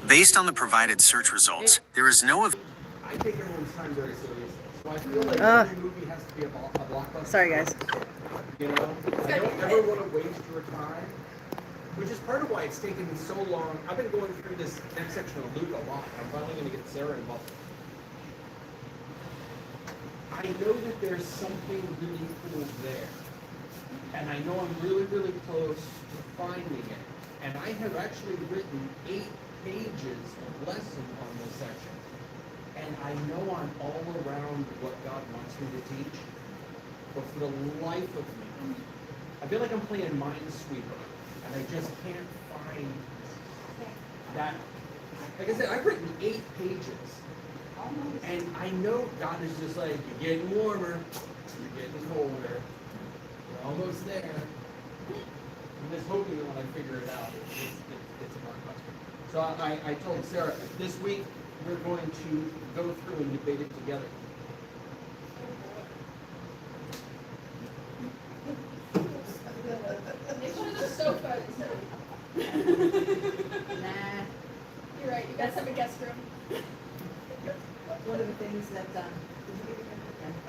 Based on the provided search results, there is no... I take everyone's time very seriously. So I feel like every movie has to be a blockbuster. Sorry, guys. You know? I don't ever want to waste your time. Which is part of why it's taken me so long. I've been going through this next section of Luke a lot. I'm finally going to get Sarah involved. I know that there's something really cool there. And I know I'm really, really close to finding it. And I have actually written 8 pages of lesson on this section. And I know I'm all around what God wants me to teach. But for the life of me, I feel like I'm playing Minesweeper. And I just can't find that. Like I said, I've written 8 pages. And I know God is just like, you're getting warmer, you're getting colder, you're almost there. I'm just hoping that when I figure it out, it's a blockbuster. So I told Sarah, this week we're going to go through and debate it together. It's one of those sofas. Nah. You're right, you guys have a guest room. One of the things that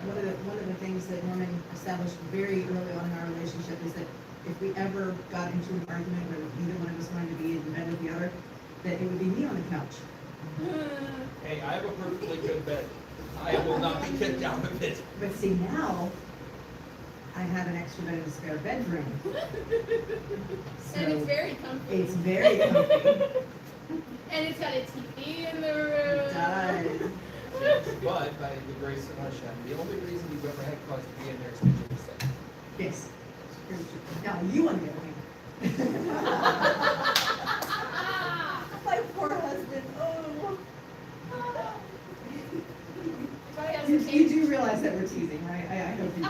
one of the things that Norman established very early on in our relationship is that if we ever got into an argument where either one of us wanted to be in bed with the other, that it would be me on the couch. Hey, I have a perfectly good bed. I will not be kicked out of it. But see, now I have an extra bed in the spare bedroom. So And it's very comfy. it's very comfy. And it's got a TV in the room. It does. But by the grace of Hashem, the only reason you've ever had cause to be in there is because you're sick. Yes. Now you on the other hand. My poor husband. Oh. That's why he has You, the you cane. do realize that we're teasing, right? I hope you do.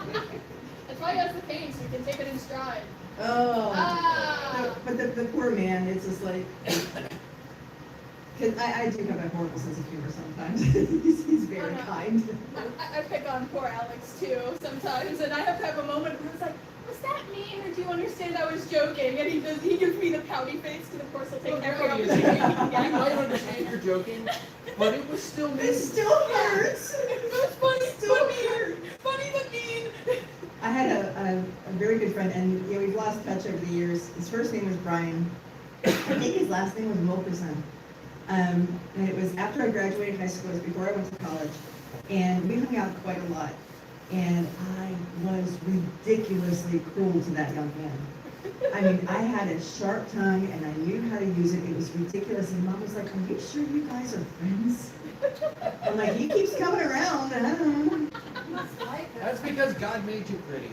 That's why he has the cane, so you can take it in stride. Oh. Ah. But the poor man, it's just like, because I do have a horrible sense of humor sometimes. he's very Oh, no. kind. I pick on poor Alex too sometimes, and I have to have a moment where it's like, was that mean, or do you understand I was joking? And he gives me the pouty face, because of course he'll take every opportunity he can I get. might understand you're joking, but it was still me. It still hurts. It was funny, Still funny but mean. I had a very good friend, and we've lost touch over the years. His first name was Brian. I think his last name was Wilkerson. And it was after I graduated high school, it was before I went to college, and we hung out quite a lot. And I was ridiculously cruel to that young man. I mean, I had a sharp tongue, and I knew how to use it. It was ridiculous. And Mom was like, "Are you sure you guys are friends?" I'm like, "He keeps coming around." And I don't know. That's because God made you pretty.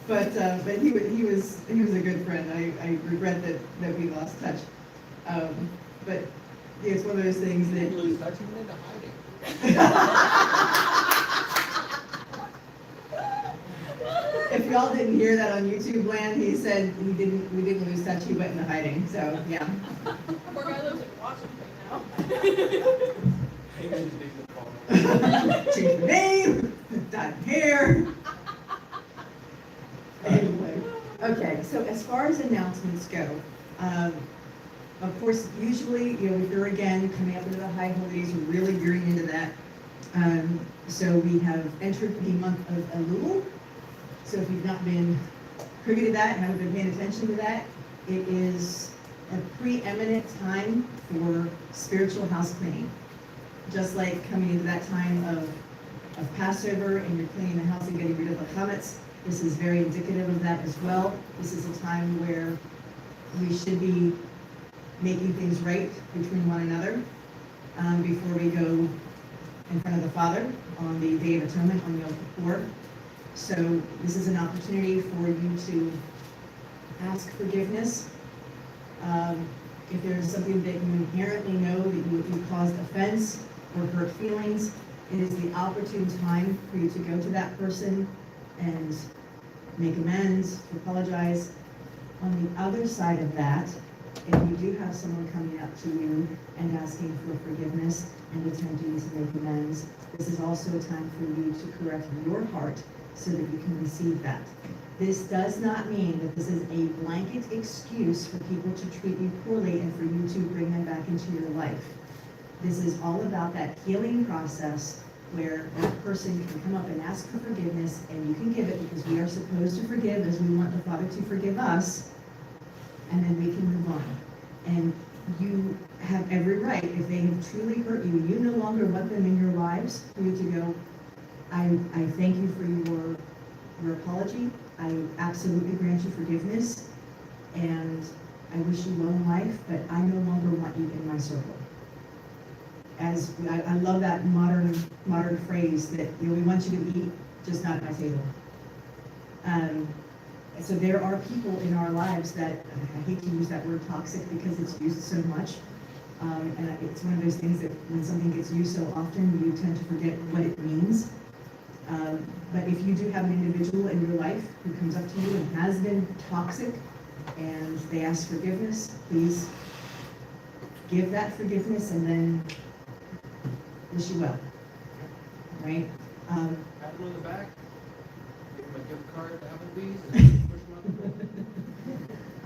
But he was a good friend. I regret that we lost touch. But yeah, it's one of those things You didn't that lose touch, you went into hiding. if y'all didn't hear that on YouTube land, he said we didn't lose touch. He went into hiding. So yeah. Poor guy lives in Washington now. Maybe he's big football. Change the name, dyed hair. Anyway, okay. So as far as announcements go, of course, usually, if you're again coming up into the high holidays, we're really gearing into that. So we have entered the month of Elul. So if you've not been privy to that and haven't been paying attention to that, it is a preeminent time for spiritual house cleaning. Just like coming into that time of Passover and you're cleaning the house and getting rid of the chametz, this is very indicative of that as well. This is a time where we should be making things right between one another before we go in front of the Father on the Day of Atonement on Yom Kippur. So this is an opportunity for you to ask forgiveness. If there is something that you inherently know that you caused offense or hurt feelings, it is the opportune time for you to go to that person and make amends, to apologize. On the other side of that, if you do have someone coming up to you and asking for forgiveness and attempting to make amends, this is also a time for you to correct your heart so that you can receive that. This does not mean that this is a blanket excuse for people to treat you poorly and for you to bring them back into your life. This is all about that healing process where that person can come up and ask for forgiveness, and you can give it because we are supposed to forgive as we want the Father to forgive us, and then we can move on. And you have every right, if they have truly hurt you, you no longer want them in your lives, for you to go, I thank you for your apology. I absolutely grant you forgiveness, and I wish you long life, but I no longer want you in my circle. As I love that modern phrase that, you know, we want you to eat, just not at my table. So there are people in our lives that, I hate to use that word toxic because it's used so much, and it's one of those things that when something gets used so often, you tend to forget what it means. But if you do have an individual in your life who comes up to you and has been toxic and they ask forgiveness, please give that forgiveness and then wish you well. Right? Pat him on the back, give him a gift card to Applebee's, and push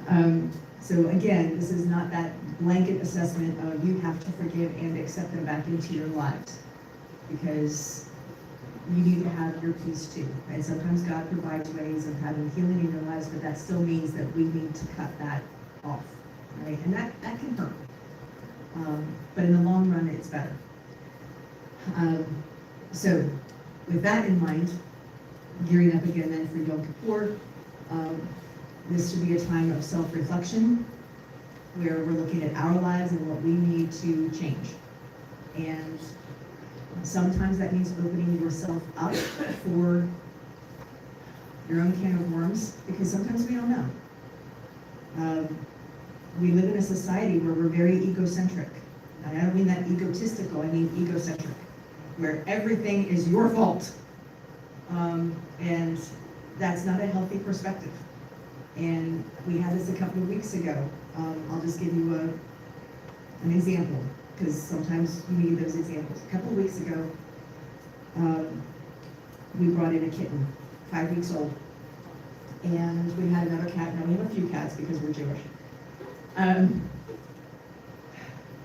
him out. So again, this is not that blanket assessment of you have to forgive and accept them back into your lives, because you need to have your peace too. And sometimes God provides ways of having healing in your lives, but that still means that we need to cut that off, right? And that can hurt. But in the long run, it's better. So with that in mind, gearing up again then for Yom Kippur, this should be a time of self-reflection where we're looking at our lives and what we need to change. And sometimes that means opening yourself up for your own can of worms, because sometimes we don't know. We live in a society where we're very egocentric. I don't mean that egotistical, I mean egocentric, where everything is your fault. And that's not a healthy perspective. And we had this a couple of weeks ago. I'll just give you an example, because sometimes you need those examples. A couple of weeks ago, we brought in a kitten, 5 weeks old. And we had another cat. Now we have a few cats because we're Jewish.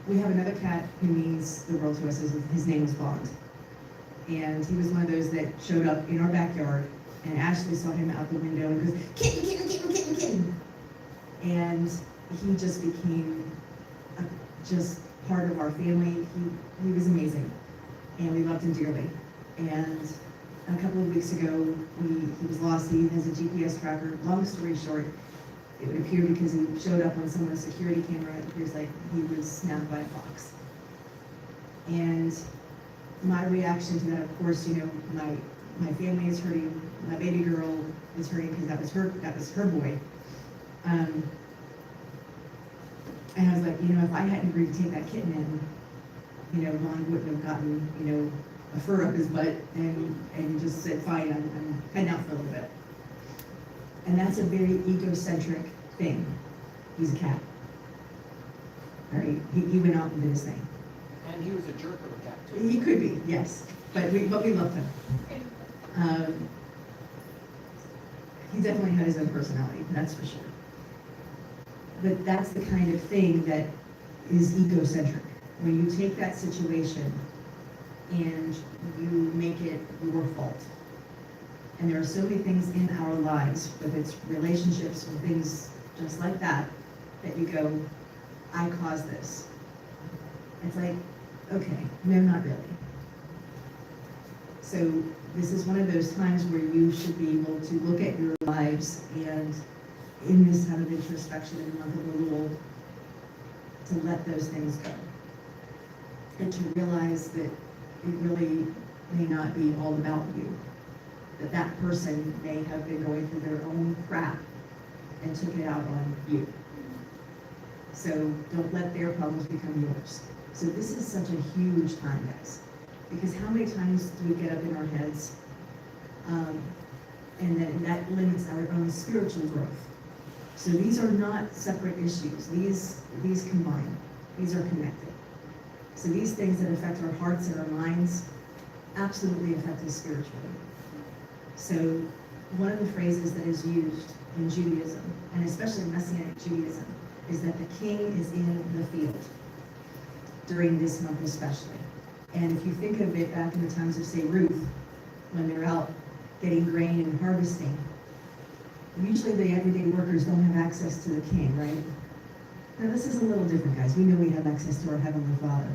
We have another cat who means the world to us. His name is Bond. And he was one of those that showed up in our backyard, and Ashley saw him out the window and goes, kitten, kitten, kitten, kitten, kitten. And he just became just part of our family. He was amazing, and we loved him dearly. And a couple of weeks ago, he was lost. He has a GPS tracker. Long story short, it would appear because he showed up on someone's security camera, it appears like he was snapped by a fox. And my reaction to that, of course, you know, my family is hurting, my baby girl is hurting because that was her boy. And I was like, you know, if I hadn't agreed to take that kitten in, you know, Ron wouldn't have gotten, you know, a fur up his butt and just said, fine, I'm heading out for a little bit. And that's a very egocentric thing. He's a cat. Right? He went out and did his thing. And he was a jerk of a cat too. He could be, yes. But we loved him. He definitely had his own personality, that's for sure. But that's the kind of thing that is egocentric. When you take that situation and you make it your fault. And there are so many things in our lives, whether it's relationships or things just like that, that you go, I caused this. It's like, okay, no, not really. So this is one of those times where you should be able to look at your lives and in this time of introspection in the month of Elul, to let those things go. And to realize that it really may not be all about you. That person may have been going through their own crap and took it out on you. So don't let their problems become yours. So this is such a huge time, guys. Because how many times do we get up in our heads and then that limits our own spiritual growth? So these are not separate issues. These combine. These are connected. So these things that affect our hearts and our minds absolutely affect us spiritually. So one of the phrases that is used in Judaism, and especially Messianic Judaism, is that the king is in the field during this month especially. And if you think of it back in the times of, say, Ruth, when they're out getting grain and harvesting, usually the everyday workers don't have access to the king, right? Now this is a little different, guys. We know we have access to our Heavenly Father.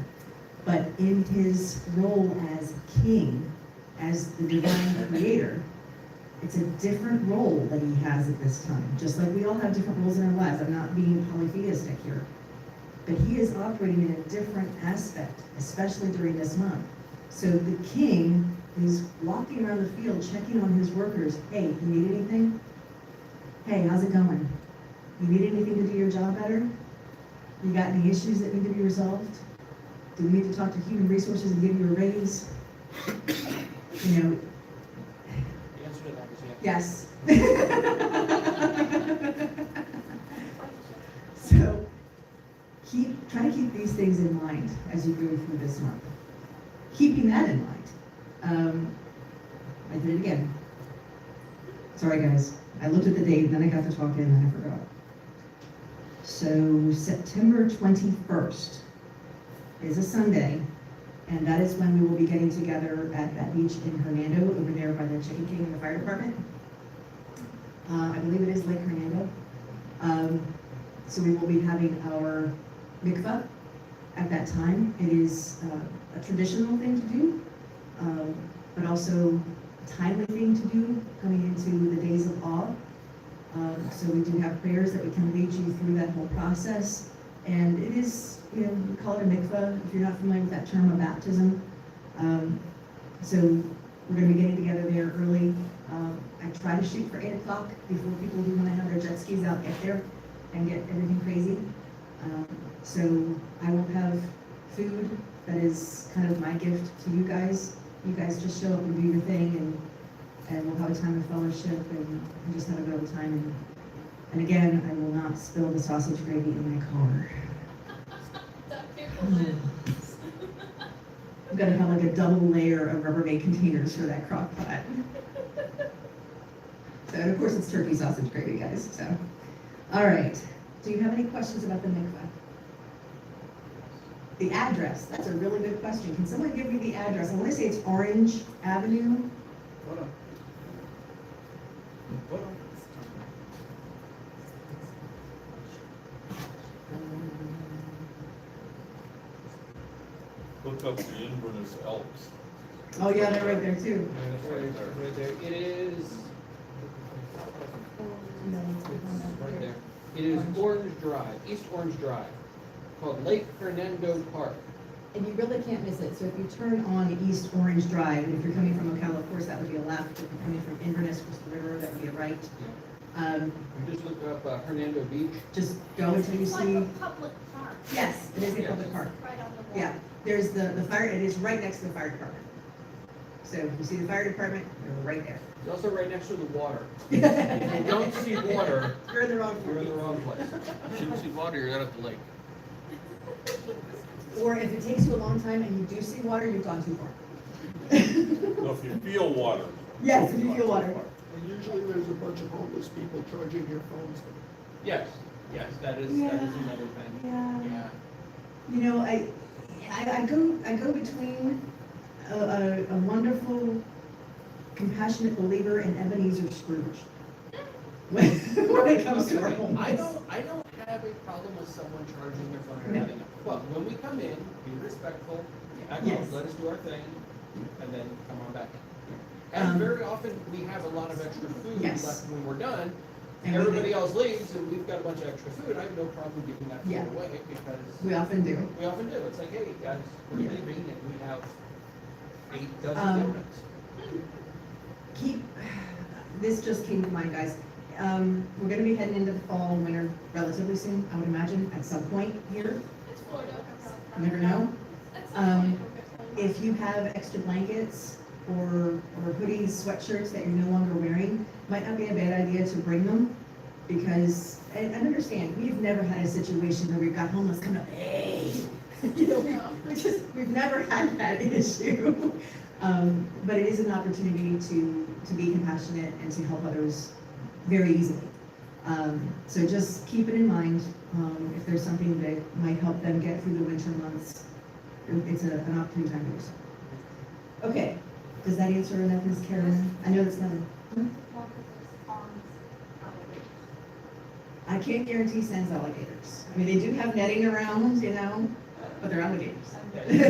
But in his role as king, as the divine creator, it's a different role that he has at this time. Just like we all have different roles in our lives. I'm not being polytheistic here. But he is operating in a different aspect, especially during this month. So the king is walking around the field checking on his workers. Hey, you need anything? Hey, how's it going? You need anything to do your job better? You got any issues that need to be resolved? Do we need to talk to human resources and give you a raise? You know, The answer to that is yes. yes. So try to keep these things in mind as you go through this month. Keeping that in mind, I did it again. Sorry guys, I looked at the date, then I got to talking, and then I forgot. So September 21st is a Sunday, and that is when we will be getting together at that beach in Hernando, over there by the Chicken King and the fire department. I believe it is Lake Hernando. So we will be having our mikvah at that time. It is a traditional thing to do, but also a timely thing to do coming into the days of awe. So we do have prayers that we can lead you through that whole process. And it is, you know, we call it a mikvah, if you're not familiar with that term, of baptism. So we're going to be getting together there early. I try to shoot for 8 o'clock before people who want to have their jet skis out get there and get everything crazy. So I will have food that is kind of my gift to you guys. You guys just show up and do your thing, and we'll have a time of fellowship and just have a good old time. And again, I will not spill the sausage gravy in my car. I'm gonna have like a double layer of Rubbermaid containers for that crock pot. So, and of course it's turkey sausage gravy, guys, so. All right, do you have any questions about the mikvah? The address, that's a really good question. Can someone give me the address? I want to say it's Orange Avenue. Hold on. Hold on. Look up the Inverness Alps. Oh yeah, they're right there too. Right there. It is. Right there. It is Orange Drive, East Orange Drive, called Lake Hernando Park. And you really can't miss it. So if you turn on East Orange Drive, and if you're coming from Ocala, of course, that would be a left. If you're coming from Inverness, across the river, that would be a right. You just look up Hernando Beach. Just go until you It's like see. a public park. Yes, it is a Yes. public park. Right on the water. Yeah, there's the fire, it is right next to the fire department. So if you see the fire department, you're right there. It's also right next to the water. If you don't see water, You're in the wrong you're in place. the wrong place. If you see water, you're not at the lake. Or if it takes you a long time and you do see water, you've gone too far. So if you feel water. Yes, if you feel water. And usually there's a bunch of homeless people charging your phones. Yes, yes, that is Yeah. another thing. Yeah. Yeah. You know, I go between a wonderful, compassionate believer and Ebenezer Scrooge. When it comes to our homeless. I don't have a problem with someone charging their phone or No. anything. But when we come in, be respectful, act Yes. like, let us do our thing, and then come on back. And Um, very often, we have a lot of extra food Yes. left when we're done. And we Everybody do. else leaves, and we've got a bunch of extra food. I have no problem giving that food Yeah. away because We often do. we often do. It's like, hey, guys, we're Yeah. leaving, and we have 8 dozen Um, donuts. This just came to mind, guys. We're gonna be heading into the fall and winter relatively soon, I would imagine, at some point here. It's Florida. You never know. That's Um, If you have extra blankets or hoodies, sweatshirts that you're no longer wearing, might not be a bad idea to bring them. Because, and understand, we've never had a situation where we've got homeless come up, hey, you know, we've never had that issue. But it is an opportunity to be compassionate and to help others very easily. So just keep it in mind. If there's something that might help them get through the winter months, it's an opportunity time to do so. Okay, does that answer enough, Ms. Karen? I know that's not a, I can't guarantee Sands alligators. I mean, they do have netting around, you know, but they're alligators. It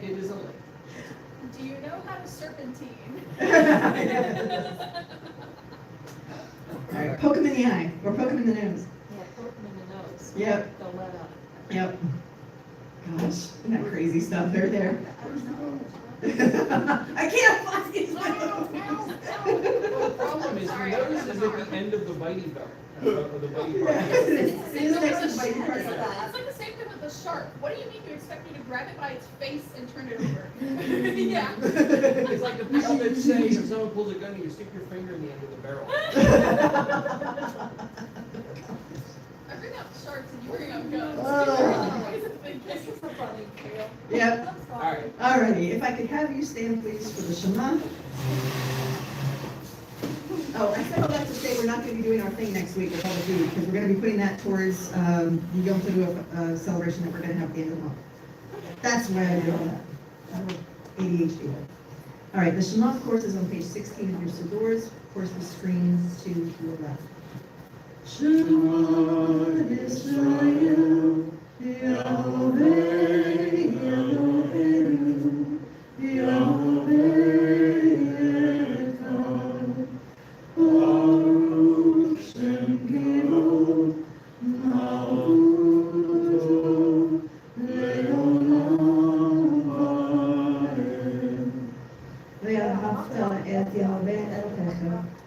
is a lake. Do you know how to serpentine? All right, poke them in the eye, or poke them in the nose. Yeah, poke them in the nose. Yep, They'll let up. yep. Gosh, isn't that crazy stuff? They're there. I can't find it. Well, the problem is, the nose is at the end of the bitey belt, or the bitey part. It is next to the biting part. It's like the same thing with the shark. What do you mean you expect me to grab it by its face and turn it over? Yeah. It's like the people that say, if someone pulls a gun, you stick your finger in the end of the barrel. I bring up sharks and you bring up guns. This is a funny tale. Yep. All right. Alrighty, if I could have you stand please for the Shema. Oh, I said all that to say we're not going to be doing our thing next week with all the food, because we're going to be putting that towards the Yom Tov celebration that we're going to have at the end of the month. That's why I did all that. That was ADHD. All right, the Shema, of course, is on page 16 of your Sidors. Of course, the screens to your left. Shema Yisrael, Yahweh, Eloheinu, Yahweh Echad, Baruch Shem Kivod, Malchuto, Leolam Vaed. ואהבת את יהוה אלוהיך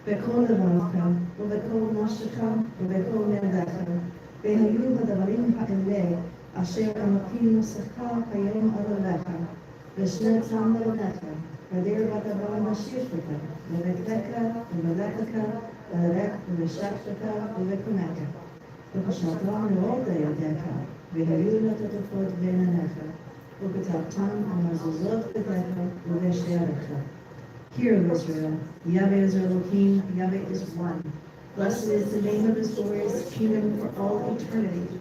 בכל לבבך ובכל נפשך ובכל מאודך, והיו הדברים האלה אשר אנוכי נושאך היום על לבך, ושני צאן לבניך, ודיר ודבר משיחך, לבקתך ובלכתך, ולך ובשקתך ובקומך, וחשבת מאוד לידיך, והיו לטוטפות בין עיניך, וכתבתם על מזוזות ביתך ובשעריך. Hear, O Israel, Yahweh is our Elohim, Yahweh is one. Blessed is the name of his glorious kingdom for all eternity.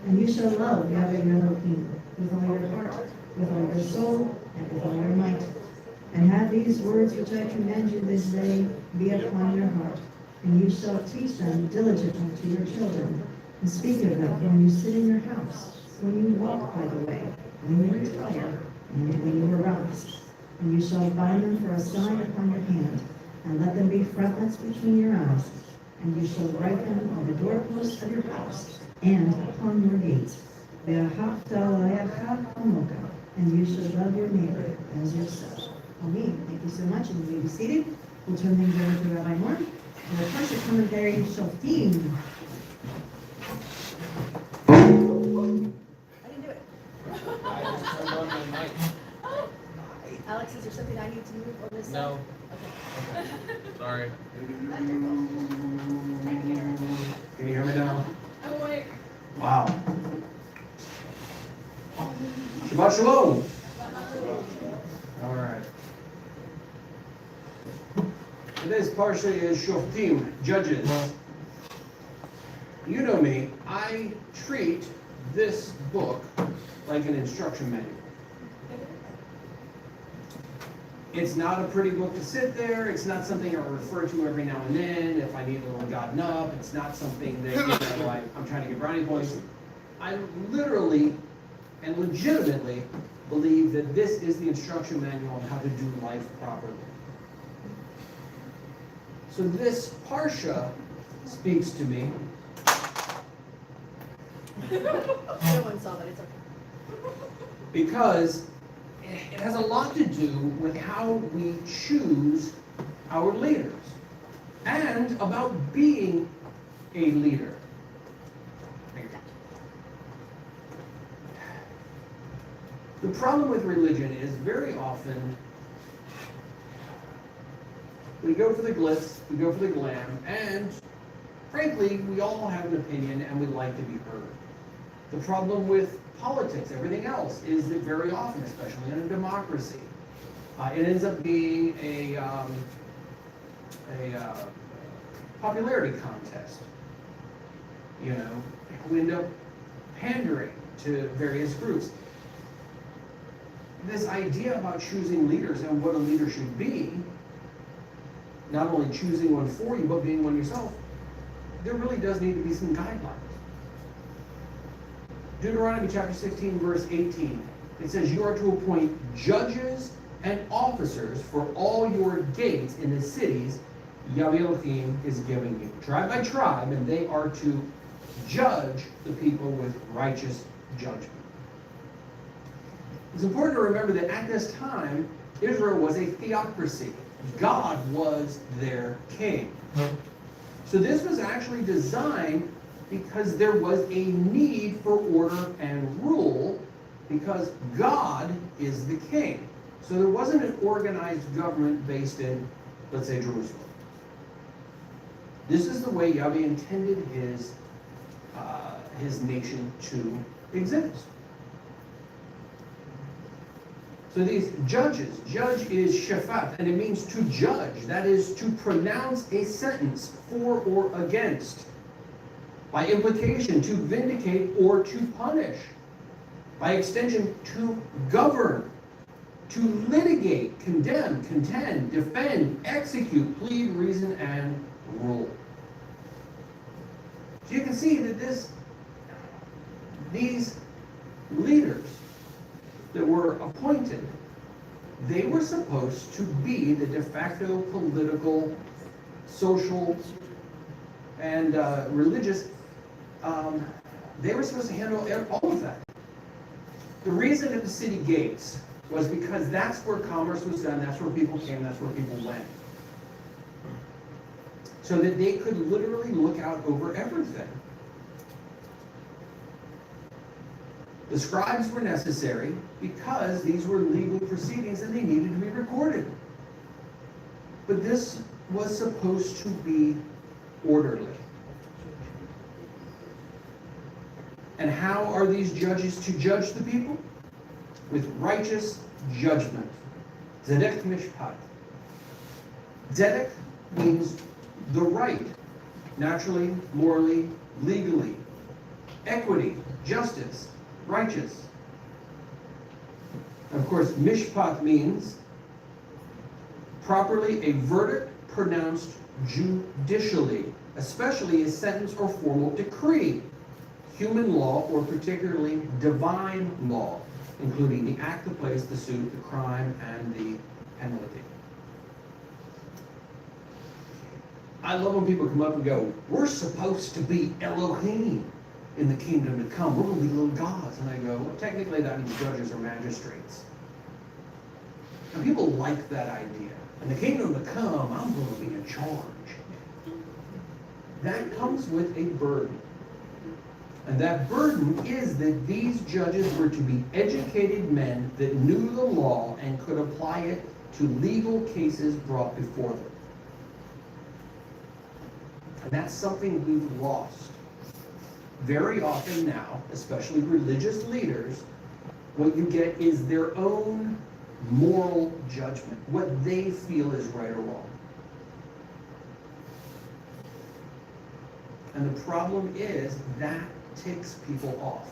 And you shall love Yahweh your Elohim with all your heart, with all your soul, and with all your might. And have these words which I command you this day be upon your heart. And you shall teach them diligently to your children, and speak of them when you sit in your house, when you walk by the way, when you retire, and when you arise. And you shall bind them for a sign upon your hand, and let them be frontlets between your eyes. And you shall write them on the doorposts of your house, and upon your gates. Ve'ahavta l'reacha kamoka, and you shall love your neighbor as yourself. Amen. Thank you so much, and you may be seated. We'll turn things over to Rabbi Moore for the Parasha Commentary Shoftim. I didn't do it. I just turned on my mic. Alex, is there something I need to move on this side? No. Okay. Sorry. Can you hear me now? I'm awake. Wow. Shabbat Shalom. All right. Today's Parsha is Shoftim, Judges. You know me, I treat this book like an instruction manual. It's not a pretty book to sit there. It's not something I refer to every now and then if I need a little gotten up. It's not something that, I'm trying to get brownie points. I literally and legitimately believe that this is the instruction manual on how to do life properly. So this Parsha speaks to me. No one saw that, it's okay. Because it has a lot to do with how we choose our leaders and about being a leader. The problem with religion is very often we go for the glitz, we go for the glam, and frankly, we all have an opinion and we like to be heard. The problem with politics, everything else, is that very often, especially in a democracy, It ends up being a popularity contest. You know, we end up pandering to various groups. This idea about choosing leaders and what a leader should be, not only choosing one for you, but being one yourself, there really does need to be some guidelines. Deuteronomy chapter 16, verse 18, it says, you are to appoint judges and officers for all your gates in the cities Yahweh Elohim is giving you, tribe by tribe, and they are to judge the people with righteous judgment. It's important to remember that at this time, Israel was a theocracy. God was their king. So this was actually designed because there was a need for order and rule, because God is the king. So there wasn't an organized government based in, let's say, Jerusalem. This is the way Yahweh intended his nation to exist. So these judges, judge is shafat, and it means to judge. That is to pronounce a sentence for or against. By implication, to vindicate or to punish. By extension, to govern. To litigate, condemn, contend, defend, execute, plead, reason, and rule. So you can see that these leaders that were appointed, they were supposed to be the de facto political, social, and religious. They were supposed to handle all of that. The reason at the city gates was because that's where commerce was done, that's where people came, that's where people went. So that they could literally look out over everything. The scribes were necessary because these were legal proceedings and they needed to be recorded. But this was supposed to be orderly. And how are these judges to judge the people? With righteous judgment. Zedek mishpat. Zedek means the right, naturally, morally, legally. Equity, justice, righteous. And of course, mishpat means properly a verdict pronounced judicially, especially a sentence or formal decree, human law, or particularly divine law, including the act, the place, the suit, the crime, and the penalty. I love when people come up and go, we're supposed to be Elohim in the kingdom to come. We're going to be little gods. And I go, well, technically that means judges or magistrates. And people like that idea. In the kingdom to come, I'm going to be in charge. That comes with a burden. And that burden is that these judges were to be educated men that knew the law and could apply it to legal cases brought before them. And that's something we've lost. Very often now, especially religious leaders, what you get is their own moral judgment, what they feel is right or wrong. And the problem is that ticks people off.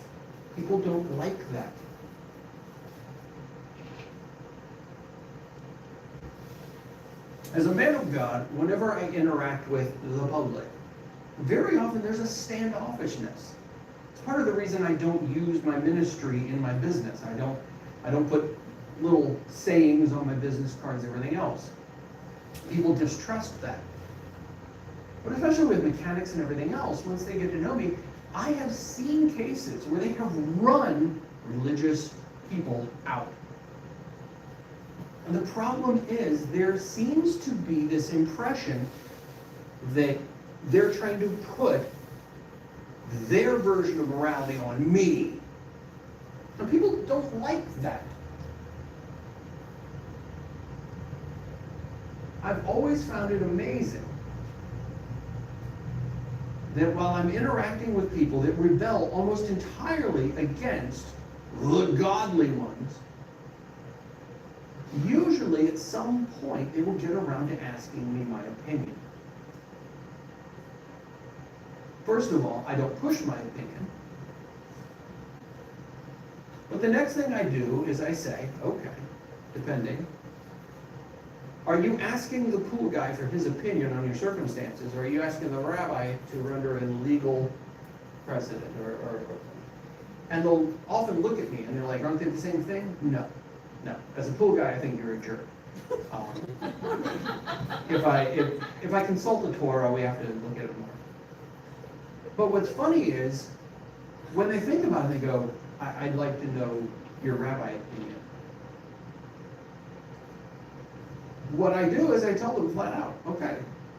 People don't like that. As a man of God, whenever I interact with the public, very often there's a standoffishness. It's part of the reason I don't use my ministry in my business. I don't put little sayings on my business cards, everything else. People distrust that. But especially with mechanics and everything else, once they get to know me, I have seen cases where they have run religious people out. And the problem is there seems to be this impression that they're trying to put their version of morality on me. And people don't like that. I've always found it amazing that while I'm interacting with people that rebel almost entirely against the godly ones, Usually at some point, they will get around to asking me my opinion. First of all, I don't push my opinion. But the next thing I do is I say, okay, depending, are you asking the pool guy for his opinion on your circumstances, or are you asking the rabbi to render a legal precedent? And they'll often look at me and they're like, aren't they the same thing? No. As a pool guy, I think you're a jerk. If I consult the Torah, we have to look at it more. But what's funny is, when they think about it, they go, I'd like to know your rabbi opinion. What I do is I tell them flat out, okay,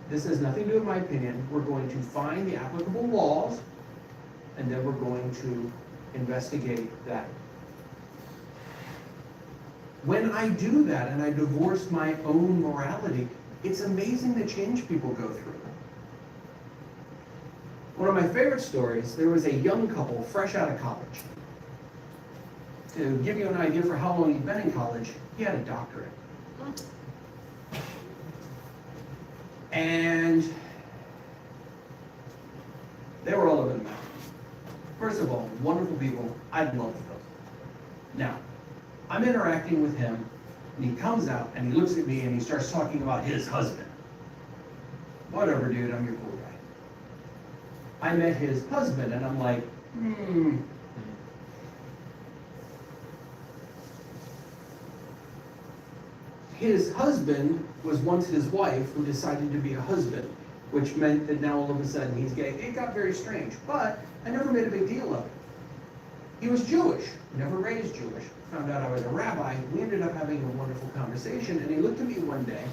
this has nothing to do with my opinion. We're going to find the applicable laws, and then we're going to investigate that. When I do that and I divorce my own morality, it's amazing the change people go through. One of my favorite stories, there was a young couple fresh out of college. To give you an idea for how long he'd been in college, he had a doctorate. And they were all over the map. First of all, wonderful people. I love them. Now, I'm interacting with him, and he comes out, and he looks at me, and he starts talking about his husband. Whatever, dude, I'm your cool guy. I met his husband, and I'm like, His husband was once his wife who decided to be a husband, which meant that now all of a sudden he's gay. It got very strange, but I never made a big deal of it. He was Jewish, never raised Jewish. Found out I was a rabbi. We ended up having a wonderful conversation, and he looked at me one day,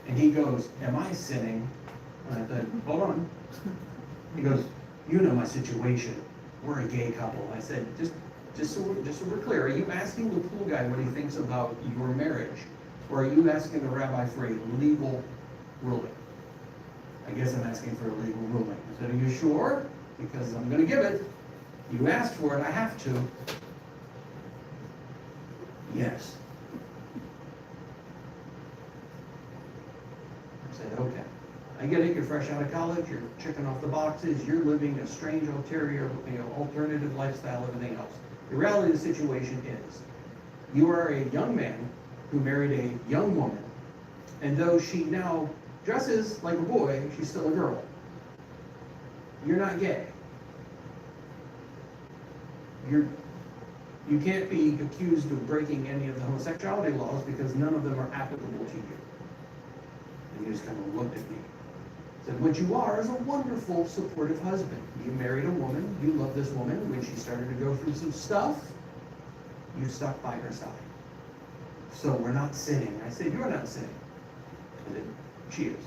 and he goes, am I sinning? And I said, hold on. He goes, you know my situation. We're a gay couple. I said, just so we're clear, are you asking the pool guy what he thinks about your marriage? Or are you asking the rabbi for a legal ruling? I guess I'm asking for a legal ruling. I said, are you sure? Because I'm going to give it. You asked for it, I have to. Yes. I said, okay. I get it, you're fresh out of college, you're checking off the boxes, you're living a strange alternative lifestyle, everything else. The reality of the situation is, you are a young man who married a young woman, and though she now dresses like a boy, she's still a girl. You're not gay. You can't be accused of breaking any of the homosexuality laws because none of them are applicable to you. And he just kind of looked at me. Said, what you are is a wonderful, supportive husband. You married a woman, you love this woman. When she started to go through some stuff, you stuck by her side. So we're not sinning. I said, you're not sinning. I said, she is.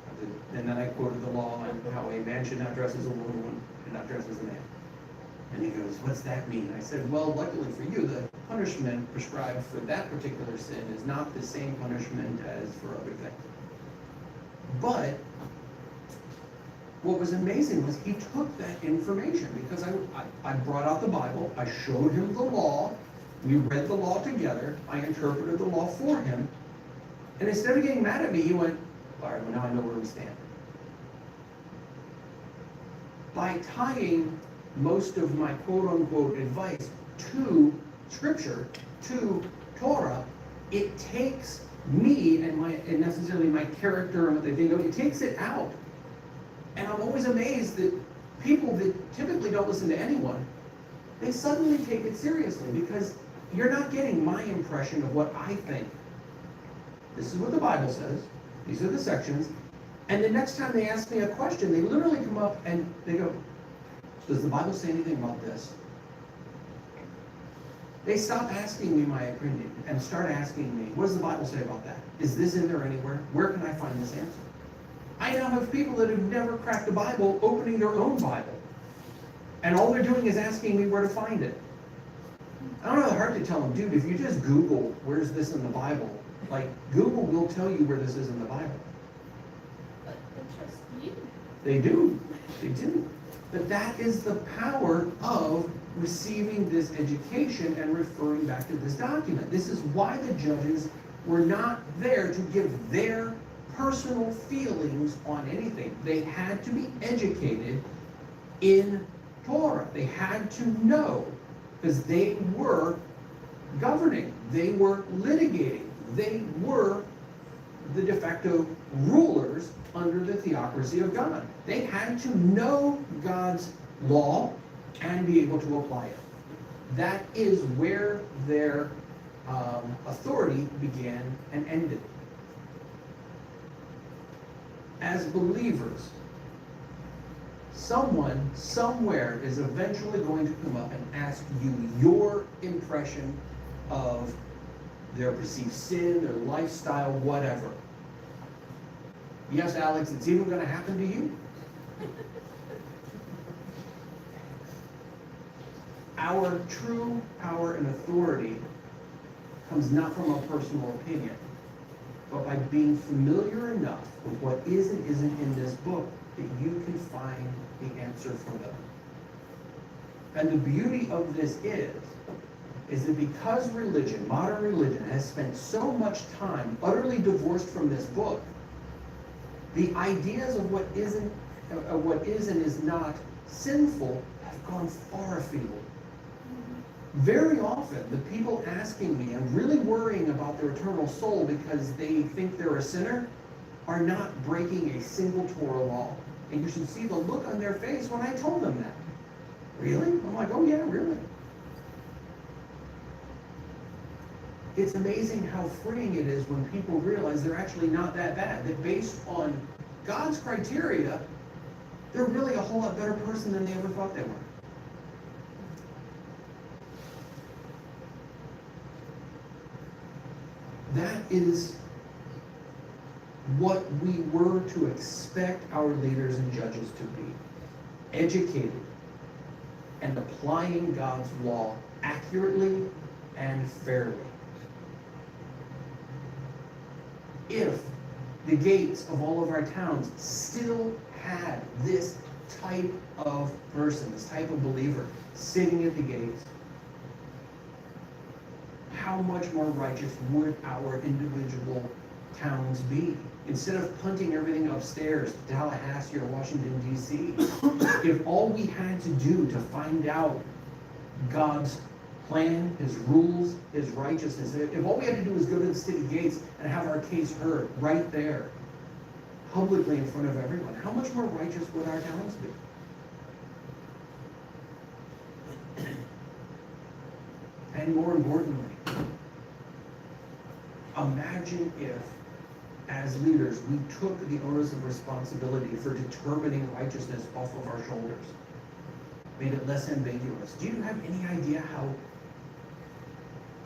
I said, and then I quoted the law on how a man should not dress as a woman should not dress as a man. And he goes, what's that mean? I said, well, luckily for you, the punishment prescribed for that particular sin is not the same punishment as for other things. But what was amazing was he took that information, because I brought out the Bible, I showed him the law, we read the law together, I interpreted the law for him, and instead of getting mad at me, he went, all right, well now I know where we stand. By tying most of my quote-unquote advice to Scripture, to Torah, it takes me and necessarily my character and what they think of, it takes it out. And I'm always amazed that people that typically don't listen to anyone, they suddenly take it seriously, because you're not getting my impression of what I think. This is what the Bible says. These are the sections. And the next time they ask me a question, they literally come up and they go, does the Bible say anything about this? They stop asking me my opinion and start asking me, what does the Bible say about that? Is this in there anywhere? Where can I find this answer? I now have people that have never cracked a Bible opening their own Bible. And all they're doing is asking me where to find it. I don't have the heart to tell them, dude, if you just Google, where's this in the Bible? Like, Google will tell you where this is in the Bible. But they trust you. They do. They do. But that is the power of receiving this education and referring back to this document. This is why the judges were not there to give their personal feelings on anything. They had to be educated in Torah. They had to know, because they were governing, they were litigating, they were the de facto rulers under the theocracy of God. They had to know God's law and be able to apply it. That is where their authority began and ended. As believers, someone somewhere is eventually going to come up and ask you your impression of their perceived sin, their lifestyle, whatever. Yes, Alex, it's even going to happen to you. Our true power and authority comes not from our personal opinion, but by being familiar enough with what is and isn't in this book that you can find the answer for them. And the beauty of this is that because religion, modern religion, has spent so much time utterly divorced from this book, the ideas of what is and is not sinful have gone far afield. Very often, the people asking me and really worrying about their eternal soul because they think they're a sinner are not breaking a single Torah law. And you should see the look on their face when I told them that. Really? I'm like, oh yeah, really? It's amazing how freeing it is when people realize they're actually not that bad. That based on God's criteria, they're really a whole lot better person than they ever thought they were. That is what we were to expect our leaders and judges to be. Educated and applying God's law accurately and fairly. If the gates of all of our towns still had this type of person, this type of believer sitting at the gates, how much more righteous would our individual towns be? Instead of punting everything upstairs to Tallahassee or Washington, D.C., if all we had to do to find out God's plan, His rules, His righteousness, if all we had to do was go to the city gates and have our case heard right there, publicly in front of everyone, how much more righteous would our towns be? And more importantly, imagine if, as leaders, we took the onus of responsibility for determining righteousness off of our shoulders, made it less ambiguous. Do you have any idea how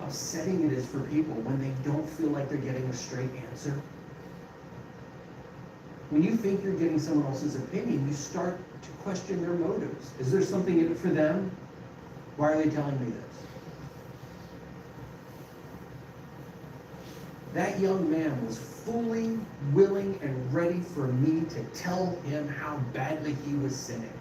upsetting it is for people when they don't feel like they're getting a straight answer? When you think you're getting someone else's opinion, you start to question their motives. Is there something in it for them? Why are they telling me this? That young man was fully willing and ready for me to tell him how badly he was sinning.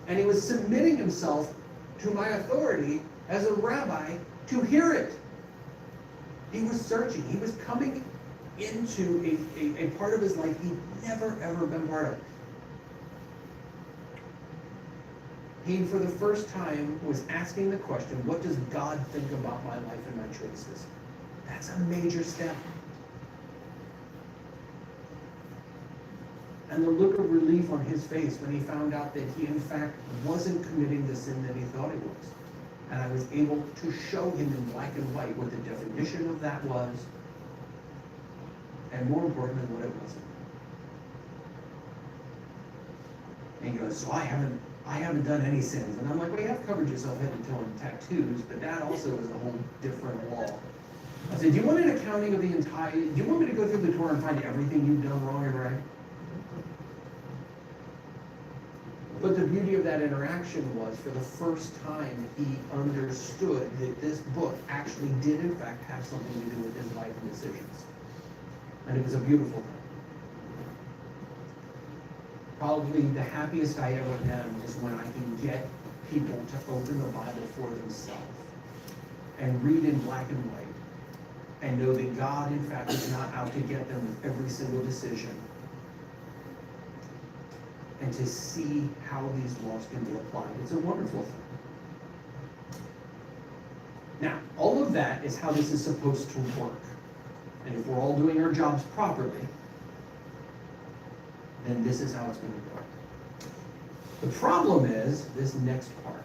And he was submitting himself to my authority as a rabbi to hear it. He was searching. He was coming into a part of his life he'd never, ever been part of. He, for the first time, was asking the question, what does God think about my life and my choices? That's a major step. And the look of relief on his face when he found out that he, in fact, wasn't committing the sin that he thought he was. And I was able to show him in black and white what the definition of that was, and more importantly, what it wasn't. And he goes, so I haven't done any sins. And I'm like, well, you have covered yourself head and toe in tattoos, but that also is a whole different law. I said, do you want an accounting of the entire, do you want me to go through the Torah and find everything you've done wrong and right? But the beauty of that interaction was, for the first time, he understood that this book actually did, in fact, have something to do with his life and decisions. And it was a beautiful thing. Probably the happiest I ever am is when I can get people to open the Bible for themselves and read in black and white and know that God, in fact, is not out to get them with every single decision, and to see how these laws can be applied. It's a wonderful thing. Now, all of that is how this is supposed to work. And if we're all doing our jobs properly, then this is how it's going to work. The problem is this next part.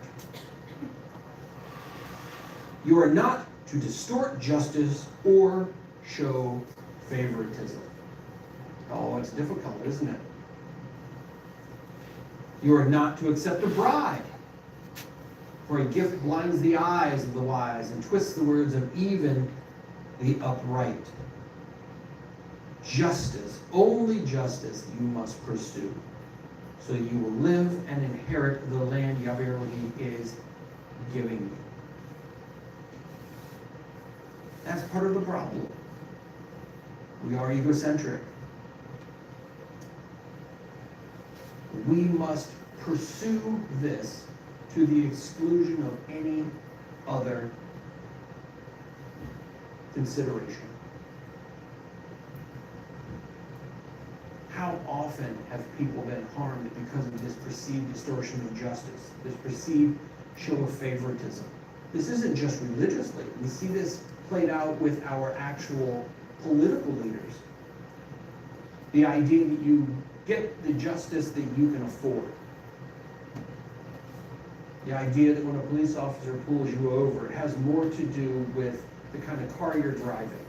You are not to distort justice or show favoritism. Oh, it's difficult, isn't it? You are not to accept a bribe, for a gift blinds the eyes of the wise and twists the words of even the upright. Justice, only justice you must pursue, so you will live and inherit the land Yahweh is giving you. That's part of the problem. We are egocentric. We must pursue this to the exclusion of any other consideration. How often have people been harmed because of this perceived distortion of justice, this perceived show of favoritism? This isn't just religiously. We see this played out with our actual political leaders. The idea that you get the justice that you can afford. The idea that when a police officer pulls you over, it has more to do with the kind of car you're driving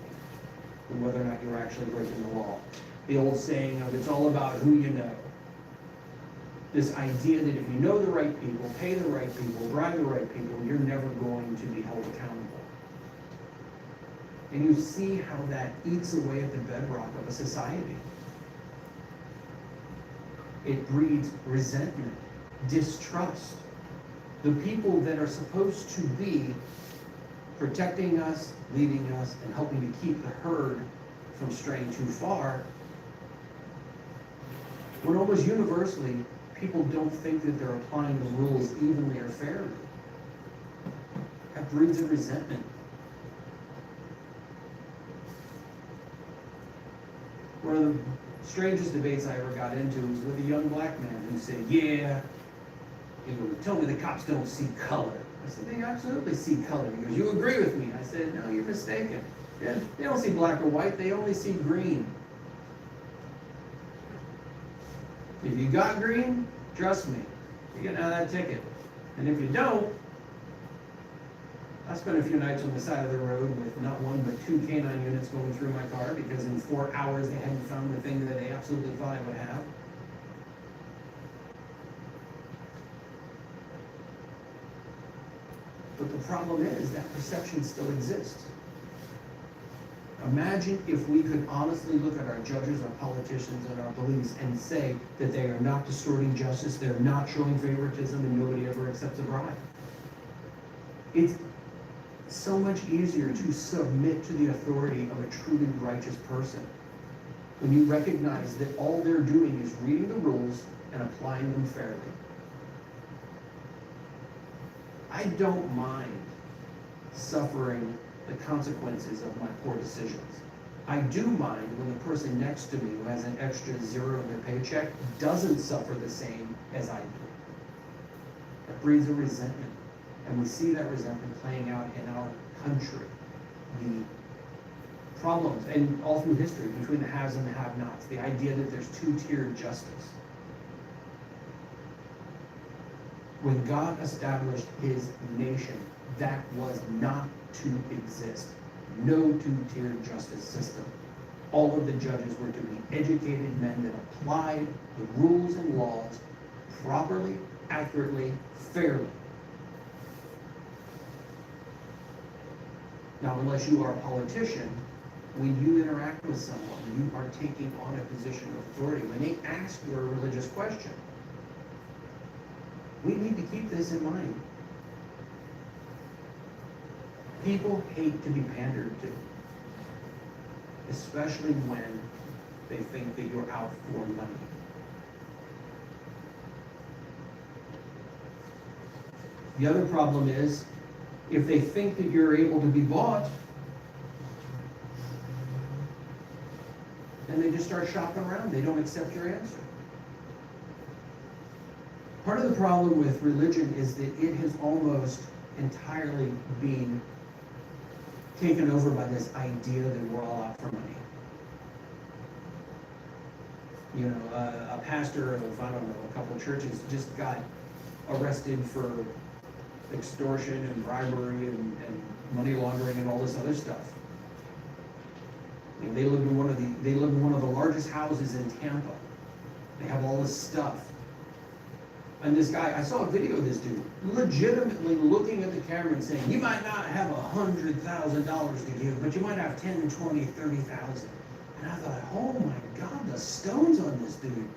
than whether or not you're actually breaking the law. The old saying of it's all about who you know. This idea that if you know the right people, pay the right people, bribe the right people, you're never going to be held accountable. And you see how that eats away at the bedrock of a society. It breeds resentment, distrust. The people that are supposed to be protecting us, leading us, and helping to keep the herd from straying too far, when almost universally, people don't think that they're applying the rules evenly or fairly. That breeds a resentment. One of the strangest debates I ever got into was with a young black man who said, yeah, tell me the cops don't see color. I said, they absolutely see color. He goes, you agree with me? I said, no, you're mistaken. Yeah, they don't see black or white, they only see green. If you got green, trust me, you're getting out of that ticket. And if you don't, I spent a few nights on the side of the road with not one but 2 canine units going through my car because in 4 hours they hadn't found the thing that they absolutely thought I would have. But the problem is that perception still exists. Imagine if we could honestly look at our judges, our politicians, and our police and say that they are not distorting justice, they're not showing favoritism, and nobody ever accepts a bribe. It's so much easier to submit to the authority of a truly righteous person when you recognize that all they're doing is reading the rules and applying them fairly. I don't mind suffering the consequences of my poor decisions. I do mind when the person next to me who has an extra zero in their paycheck doesn't suffer the same as I do. That breeds a resentment. And we see that resentment playing out in our country. The problems, and all through history, between the haves and the have-nots. The idea that there's two-tiered justice. When God established his nation, that was not to exist. No two-tiered justice system. All of the judges were to be educated men that applied the rules and laws properly, accurately, fairly. Now, unless you are a politician, when you interact with someone, you are taking on a position of authority. When they ask you a religious question, we need to keep this in mind. People hate to be pandered to, especially when they think that you're out for money. The other problem is If they think that you're able to be bought, then they just start shopping around. They don't accept your answer. Part of the problem with religion is that it has almost entirely been taken over by this idea that we're all out for money. You know, a pastor of, I don't know, a couple of churches just got arrested for extortion and bribery and money laundering and all this other stuff. And they live in one of the largest houses in Tampa. They have all this stuff. And this guy, I saw a video of this dude legitimately looking at the camera and saying, you might not have $100,000 to give, but you might have 10, 20, 30,000. And I thought, oh my God, the stones on this dude.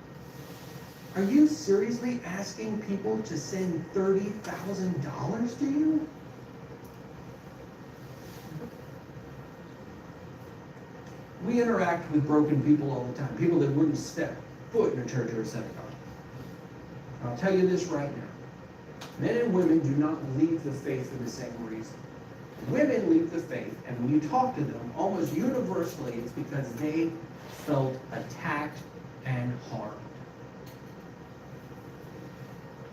Are you seriously asking people to send $30,000 to you? We interact with broken people all the time, people that wouldn't step foot in a church or a synagogue. I'll tell you this right now. Men and women do not leave the faith for the same reason. Women leave the faith, and when you talk to them, almost universally, it's because they felt attacked and harmed.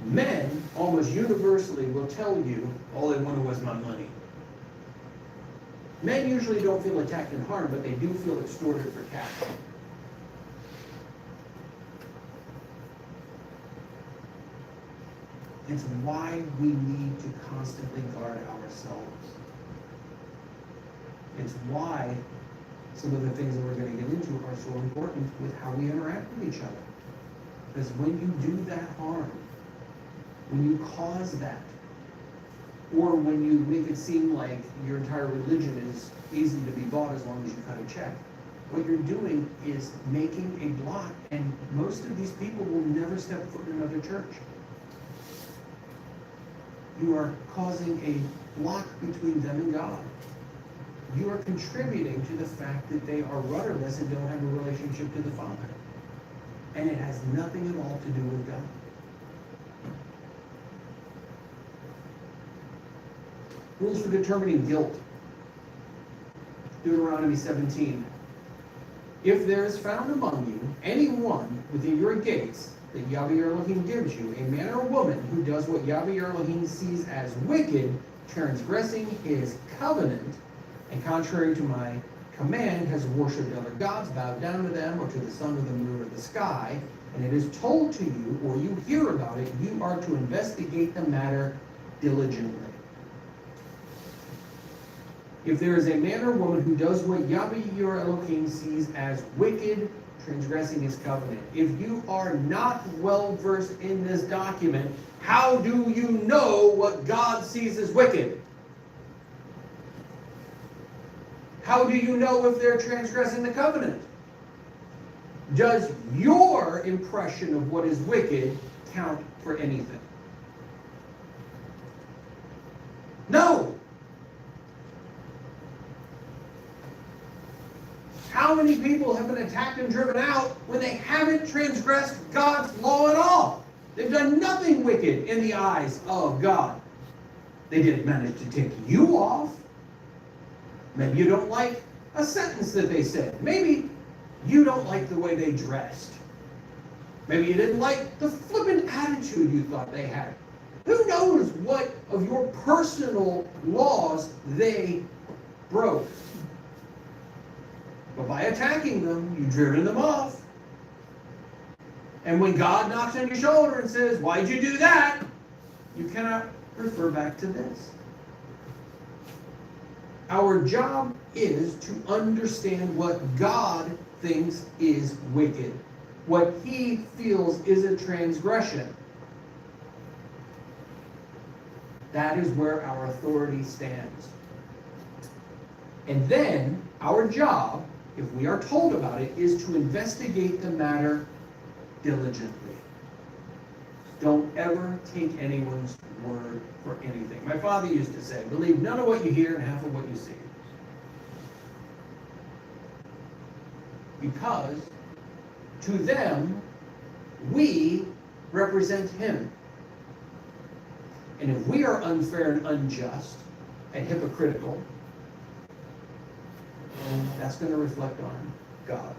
Men, almost universally, will tell you, all they wanted was my money. Men usually don't feel attacked and harmed, but they do feel extorted for cash. It's why we need to constantly guard ourselves. It's why some of the things that we're going to get into are so important with how we interact with each other. Because when you do that harm, when you cause that, or when you make it seem like your entire religion is easy to be bought as long as you cut a check, what you're doing is making a block, and most of these people will never step foot in another church. You are causing a block between them and God. You are contributing to the fact that they are rudderless and don't have a relationship to the Father. And it has nothing at all to do with God. Rules for determining guilt. Deuteronomy 17. If there is found among you anyone within your gates that Yahweh your Elohim gives you, a man or woman who does what Yahweh your Elohim sees as wicked, transgressing his covenant, and contrary to my command, has worshipped other gods, bowed down to them, or to the sun or the moon or the sky, and it is told to you, or you hear about it, you are to investigate the matter diligently. If there is a man or woman who does what Yahweh your Elohim sees as wicked, transgressing his covenant, if you are not well versed in this document, how do you know what God sees as wicked? How do you know if they're transgressing the covenant? Does your impression of what is wicked count for anything? No. How many people have been attacked and driven out when they haven't transgressed God's law at all? They've done nothing wicked in the eyes of God. They didn't manage to tick you off. Maybe you don't like a sentence that they said. Maybe you don't like the way they dressed. Maybe you didn't like the flippant attitude you thought they had. Who knows what of your personal laws they broke? But by attacking them, you've driven them off. And when God knocks on your shoulder and says, why'd you do that? You cannot refer back to this. Our job is to understand what God thinks is wicked, what he feels is a transgression. That is where our authority stands. And then our job, if we are told about it, is to investigate the matter diligently. Don't ever take anyone's word for anything. My father used to say, believe none of what you hear and half of what you see. Because to them, we represent him. And if we are unfair and unjust, and hypocritical, that's going to reflect on God.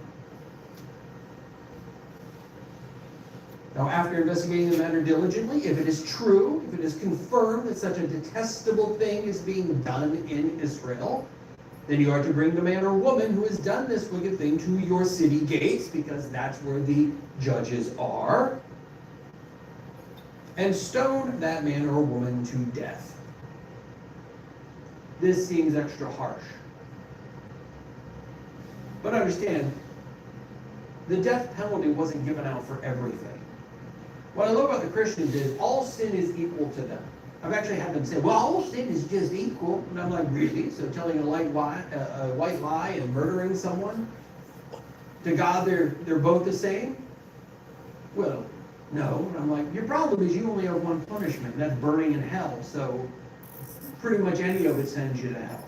Now, after investigating the matter diligently, if it is true, if it is confirmed that such a detestable thing is being done in Israel, then you are to bring the man or woman who has done this wicked thing to your city gates, because that's where the judges are, and stone that man or woman to death. This seems extra harsh. But understand, the death penalty wasn't given out for everything. What I love about the Christians is all sin is equal to them. I've actually had them say, well, all sin is just equal. And I'm like, really? So telling a white lie and murdering someone? To God, they're both the same? Well, no. And I'm like, your problem is you only have one punishment, and that's burning in hell. So pretty much any of it sends you to hell.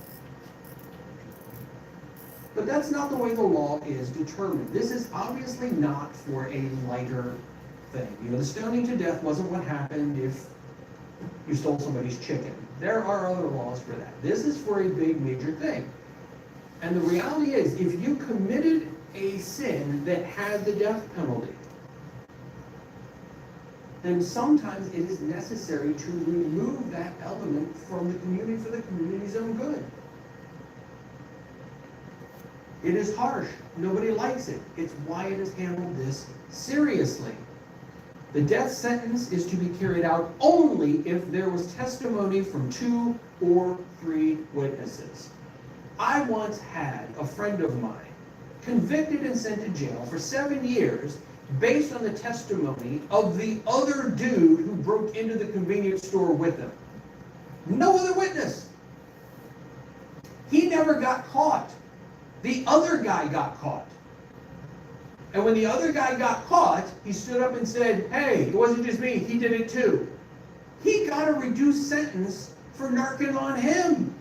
But that's not the way the law is determined. This is obviously not for a lighter thing. You know, the stoning to death wasn't what happened if you stole somebody's chicken. There are other laws for that. This is for a big, major thing. And the reality is, if you committed a sin that had the death penalty, then sometimes it is necessary to remove that element from the community for the community's own good. It is harsh. Nobody likes it. It's why it is handled this seriously. The death sentence is to be carried out only if there was testimony from 2 or 3 witnesses. I once had a friend of mine convicted and sent to jail for 7 years based on the testimony of the other dude who broke into the convenience store with him. No other witness. He never got caught. The other guy got caught. And when the other guy got caught, he stood up and said, hey, it wasn't just me, he did it too. He got a reduced sentence for narking on him.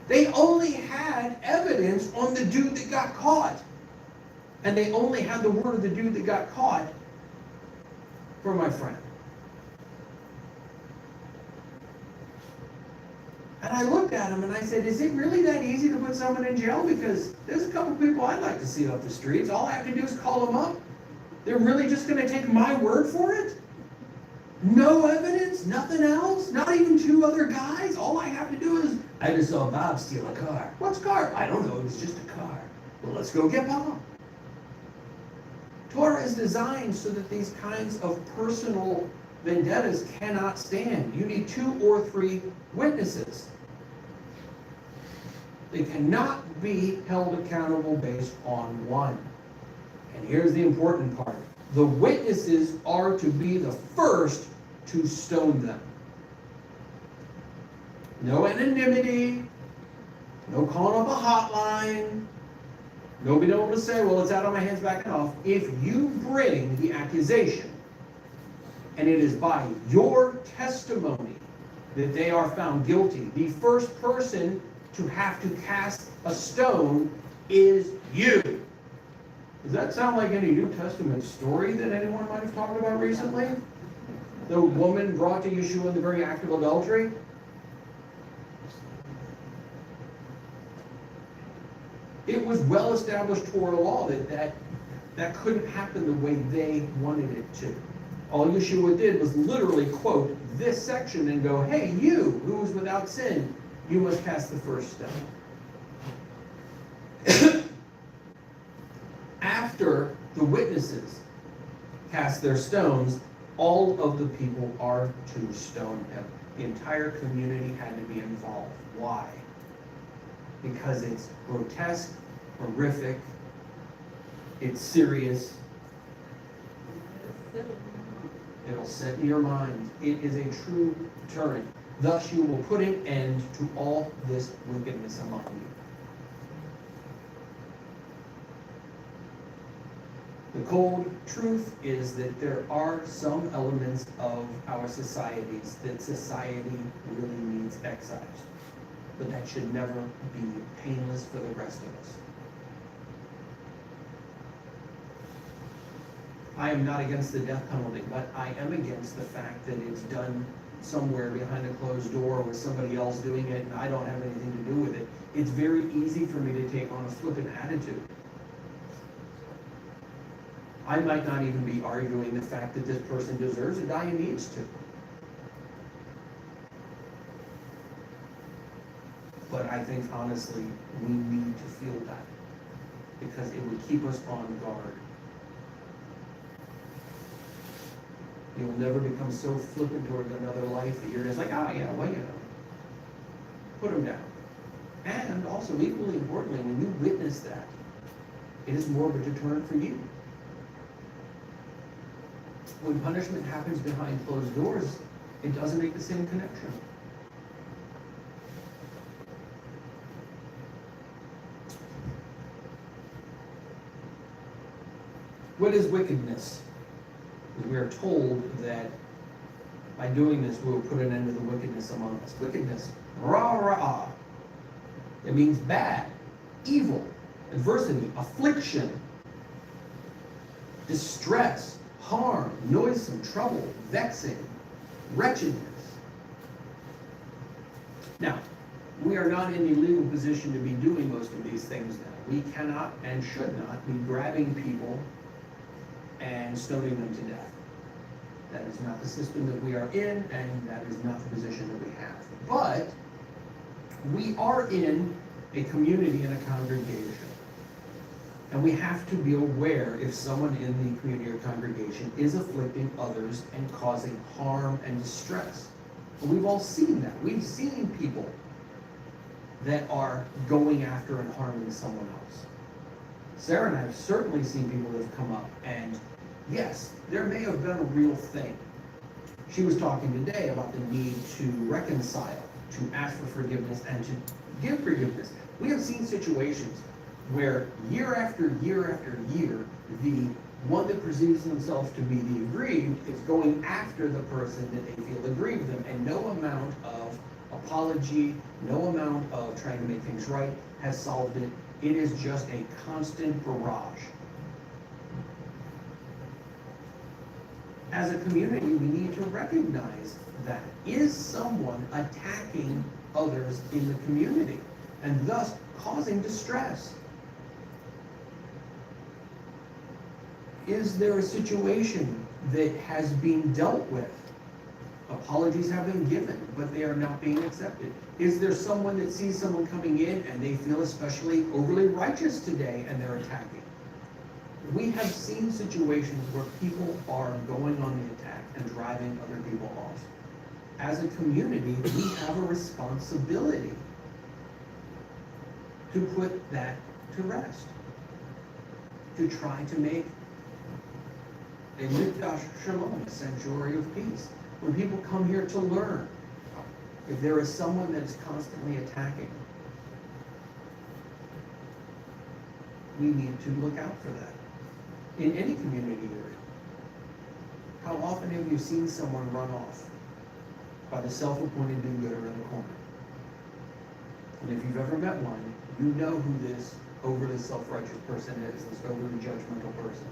They only had evidence on the dude that got caught. And they only had the word of the dude that got caught for my friend. And I looked at him and I said, is it really that easy to put someone in jail? Because there's a couple people I'd like to see off the streets. All I have to do is call them up. They're really just going to take my word for it? No evidence? Nothing else? Not even 2 other guys? All I have to do is, I just saw Bob steal a car. What's car? I don't know. It's just a car. Well, let's go get Bob. Torah is designed so that these kinds of personal vendettas cannot stand. You need 2 or 3 witnesses. They cannot be held accountable based on one. And here's the important part. The witnesses are to be the first to stone them. No anonymity, no calling up a hotline, no being able to say, well, it's out of my hands, backing off. If you bring the accusation, and it is by your testimony that they are found guilty, the first person to have to cast a stone is you. Does that sound like any New Testament story that anyone might have talked about recently? The woman brought to Yeshua in the very act of adultery? It was well-established Torah law that couldn't happen the way they wanted it to. All Yeshua did was literally quote this section and go, hey, you who is without sin, you must cast the first stone. After the witnesses cast their stones, all of the people are to stone him. The entire community had to be involved. Why? Because it's grotesque, horrific, it's serious. It'll set in your mind. It is a true deterrent. Thus you will put an end to all this wickedness among you. The cold truth is that there are some elements of our societies that society really needs excised. But that should never be painless for the rest of us. I am not against the death penalty, but I am against the fact that it's done somewhere behind a closed door with somebody else doing it and I don't have anything to do with it, it's very easy for me to take on a flippant attitude. I might not even be arguing the fact that this person deserves to die and needs to. But I think honestly, we need to feel that because it would keep us on guard. You'll never become so flippant toward another life that you're just like, oh yeah, well, you know. Put them down. And also, equally importantly, when you witness that, it is more of a deterrent for you. When punishment happens behind closed doors, it doesn't make the same connection. What is wickedness? We are told that by doing this, we will put an end to the wickedness among us. Wickedness, rah. It means bad, evil, adversity, affliction, distress, harm, noisome, trouble, vexing, wretchedness. Now, we are not in the legal position to be doing most of these things now. We cannot and should not be grabbing people and stoning them to death. That is not the system that we are in, and that is not the position that we have. But we are in a community and a congregation. And we have to be aware if someone in the community or congregation is afflicting others and causing harm and distress. And we've all seen that. We've seen people that are going after and harming someone else. Sarah and I have certainly seen people that have come up, and yes, there may have been a real thing. She was talking today about the need to reconcile, to ask for forgiveness, and to give forgiveness. We have seen situations where year after year after year, the one that perceives themselves to be the aggrieved is going after the person that they feel aggrieved them, and no amount of apology, no amount of trying to make things right has solved it. It is just a constant barrage. As a community, we need to recognize that. Is someone attacking others in the community and thus causing distress? Is there a situation that has been dealt with? Apologies have been given, but they are not being accepted. Is there someone that sees someone coming in and they feel especially overly righteous today and they're attacking? We have seen situations where people are going on the attack and driving other people off. As a community, we have a responsibility to put that to rest, to try to make a Mikdash Shalom, a sanctuary of peace. When people come here to learn, if there is someone that is constantly attacking, we need to look out for that. In any community area. How often have you seen someone run off by the self-appointed do-gooder in the corner? And if you've ever met one, you know who this overly self-righteous person is, this overly judgmental person.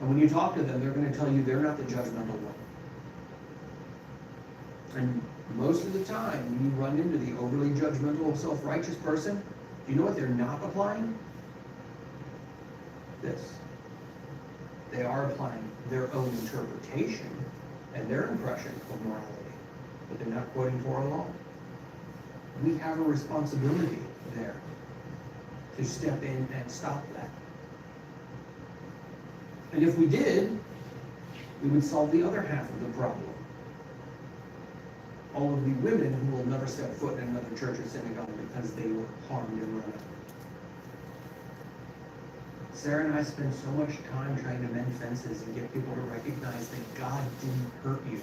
And when you talk to them, they're going to tell you they're not the judgmental one. And most of the time, when you run into the overly judgmental, self-righteous person, do you know what they're not applying? This. They are applying their own interpretation and their impression of morality, but they're not quoting Torah law. We have a responsibility there to step in and stop that. And if we did, we would solve the other half of the problem. All of the women who will never step foot in another church or synagogue because they were harmed and run out. Sarah and I spend so much time trying to mend fences and get people to recognize that God didn't hurt you.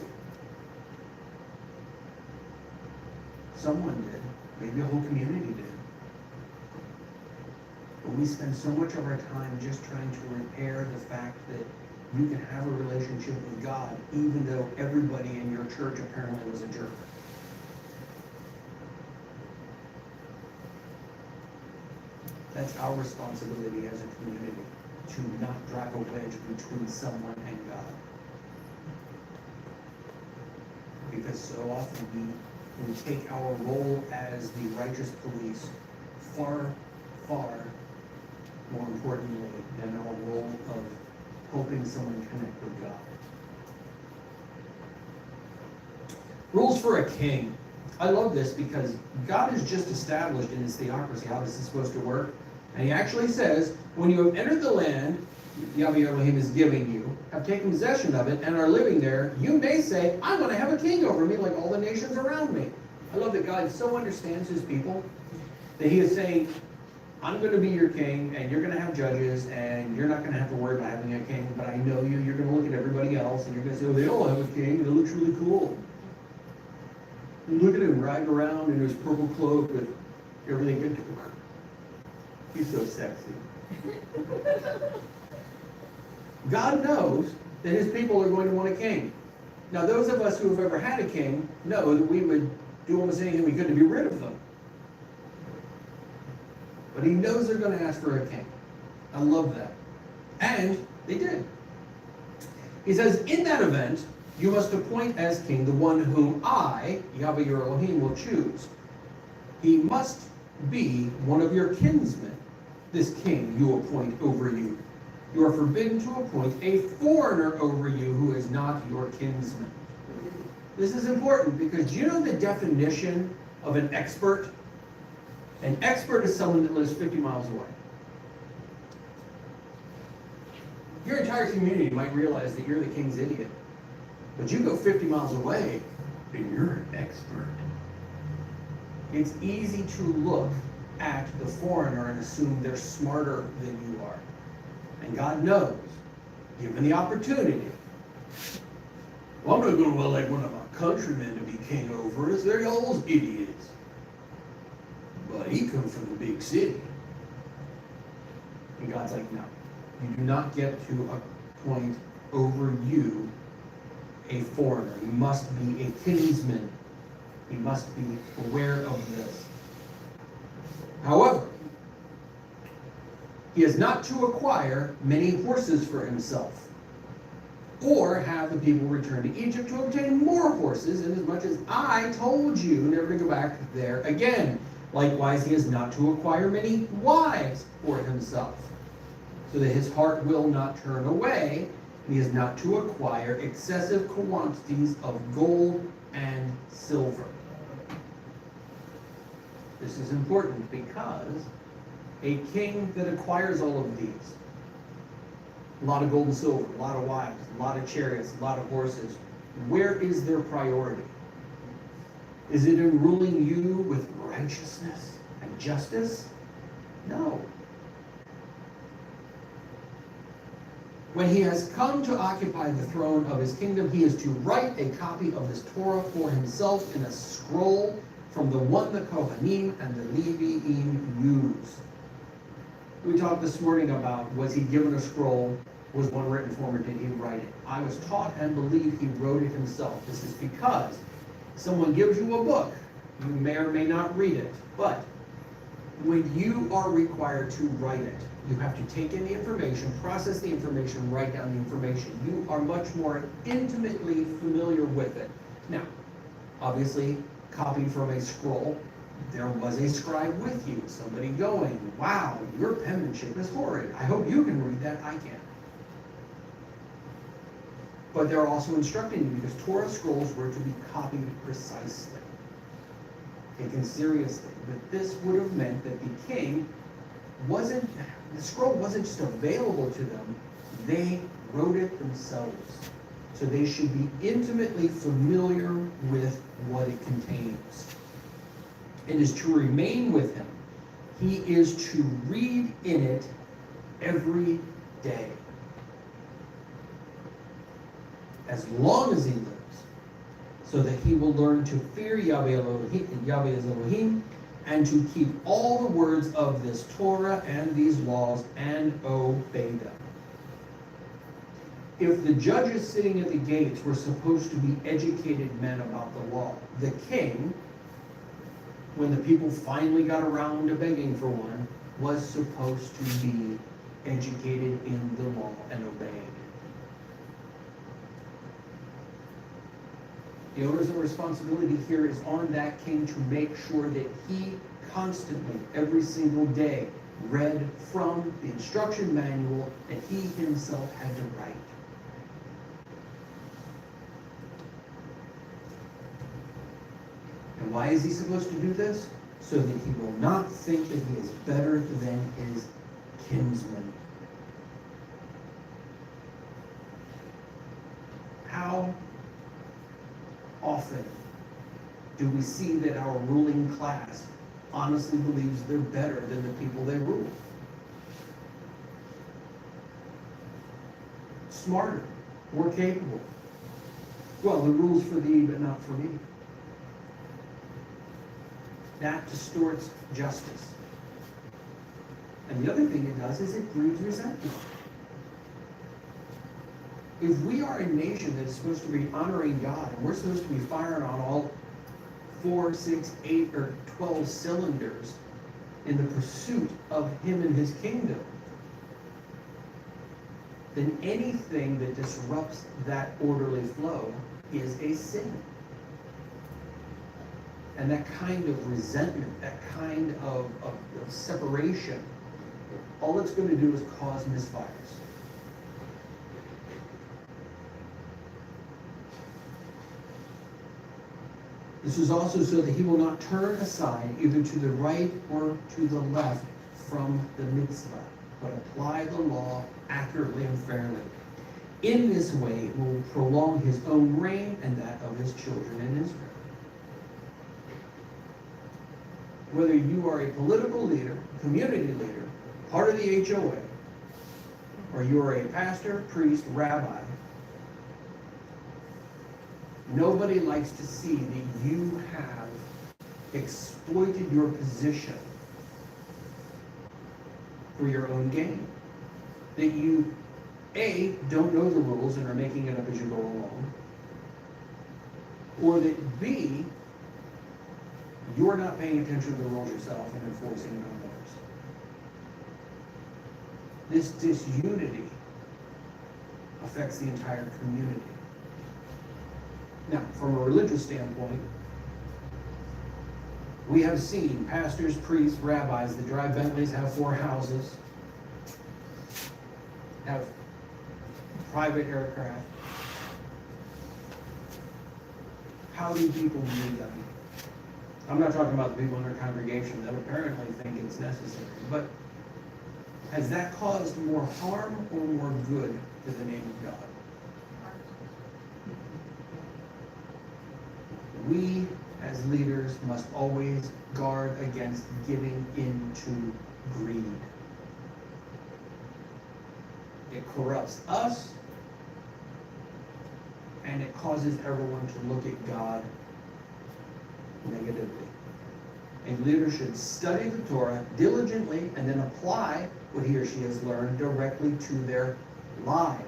Someone did. Maybe a whole community did. But we spend so much of our time just trying to repair the fact that you can have a relationship with God even though everybody in your church apparently was a jerk. That's our responsibility as a community, to not drive a wedge between someone and God. because so often we take our role as the righteous police far, far more importantly than our role of helping someone connect with God. Rules for a king. I love this because God has just established in his theocracy how this is supposed to work. And he actually says, when you have entered the land Yahweh Elohim is giving you, have taken possession of it, and are living there, you may say, I'm going to have a king over me like all the nations around me. I love that God so understands his people that he is saying, I'm going to be your king, and you're going to have judges, and you're not going to have to worry about having a king, but I know you, you're going to look at everybody else, and you're going to say, oh, they all have a king, it looks really cool. And look at him riding around in his purple cloak with everything good to him. He's so sexy. God knows that his people are going to want a king. Now, those of us who have ever had a king know that we would do almost anything we could to be rid of them. But he knows they're going to ask for a king. I love that. And they did. He says, in that event, you must appoint as king the one whom I, Yahweh your Elohim, will choose. He must be one of your kinsmen, this king you appoint over you. You are forbidden to appoint a foreigner over you who is not your kinsman. This is important because do you know the definition of an expert? An expert is someone that lives 50 miles away. Your entire community might realize that you're the king's idiot. But you go 50 miles away, and you're an expert. It's easy to look at the foreigner and assume they're smarter than you are. And God knows, given the opportunity, well, I'm not going to elect one of my countrymen to be king over us. They're all idiots. But he comes from the big city. And God's like, no, you do not get to appoint over you a foreigner. He must be a kinsman. He must be aware of this. However, he is not to acquire many horses for himself, or have the people return to Egypt to obtain more horses, inasmuch as I told you never to go back there again. Likewise, he is not to acquire many wives for himself, so that his heart will not turn away. And he is not to acquire excessive quantities of gold and silver. This is important because a king that acquires all of these, a lot of gold and silver, a lot of wives, a lot of chariots, a lot of horses, where is their priority? Is it in ruling you with righteousness and justice? No. When he has come to occupy the throne of his kingdom, he is to write a copy of this Torah for himself in a scroll from the one the Kohanim and the Leviim use. We talked this morning about, was he given a scroll? Was one written for him, or did he write it? I was taught and believe he wrote it himself. This is because someone gives you a book. You may or may not read it. But when you are required to write it, you have to take in the information, process the information, write down the information. You are much more intimately familiar with it. Now, obviously, copied from a scroll, there was a scribe with you, somebody going, wow, your penmanship is horrid. I hope you can read that. I can't. But they're also instructing you because Torah scrolls were to be copied precisely, taken seriously. But this would have meant that the king the scroll wasn't just available to them, they wrote it themselves. So they should be intimately familiar with what it contains. It is to remain with him. He is to read in it every day, as long as he lives, so that he will learn to fear Yahweh as Elohim, and to keep all the words of this Torah and these laws and obey them. If the judges sitting at the gates were supposed to be educated men about the law, the king, when the people finally got around to begging for one, was supposed to be educated in the law and obeying The onus of responsibility here is on that king to make sure that he constantly, every single day, read from the instruction manual that he himself had to write. And why is he supposed to do this? So that he will not think that he is better than his kinsman. How often do we see that our ruling class honestly believes they're better than the people they rule? Smarter, more capable. Well, the rule's for thee, but not for me. That distorts justice. And the other thing it does is it breeds resentment. If we are a nation that is supposed to be honoring God, and we're supposed to be firing on all 4, 6, 8, or 12 cylinders in the pursuit of Him and His kingdom, then anything that disrupts that orderly flow is a sin. And that kind of resentment, that kind of separation, all it's going to do is cause misfires. This is also so that he will not turn aside either to the right or to the left from the mitzvah, but apply the law accurately and fairly. In this way, he will prolong his own reign and that of his children in Israel. Whether you are a political leader, community leader, part of the HOA, or you are a pastor, priest, rabbi, nobody likes to see that you have exploited your position for your own gain. That you, A, don't know the rules and are making it up as you go along, or that B, you're not paying attention to the rules yourself and enforcing it on others. This disunity affects the entire community. Now, from a religious standpoint, we have seen pastors, priests, rabbis that drive Bentleys, have 4 houses, have private aircraft. How do people view them? I'm not talking about the people in their congregation that apparently think it's necessary, but has that caused more harm or more good to the name of God? We, as leaders, must always guard against giving into greed. It corrupts us, and it causes everyone to look at God negatively. A leader should study the Torah diligently and then apply what he or she has learned directly to their lives.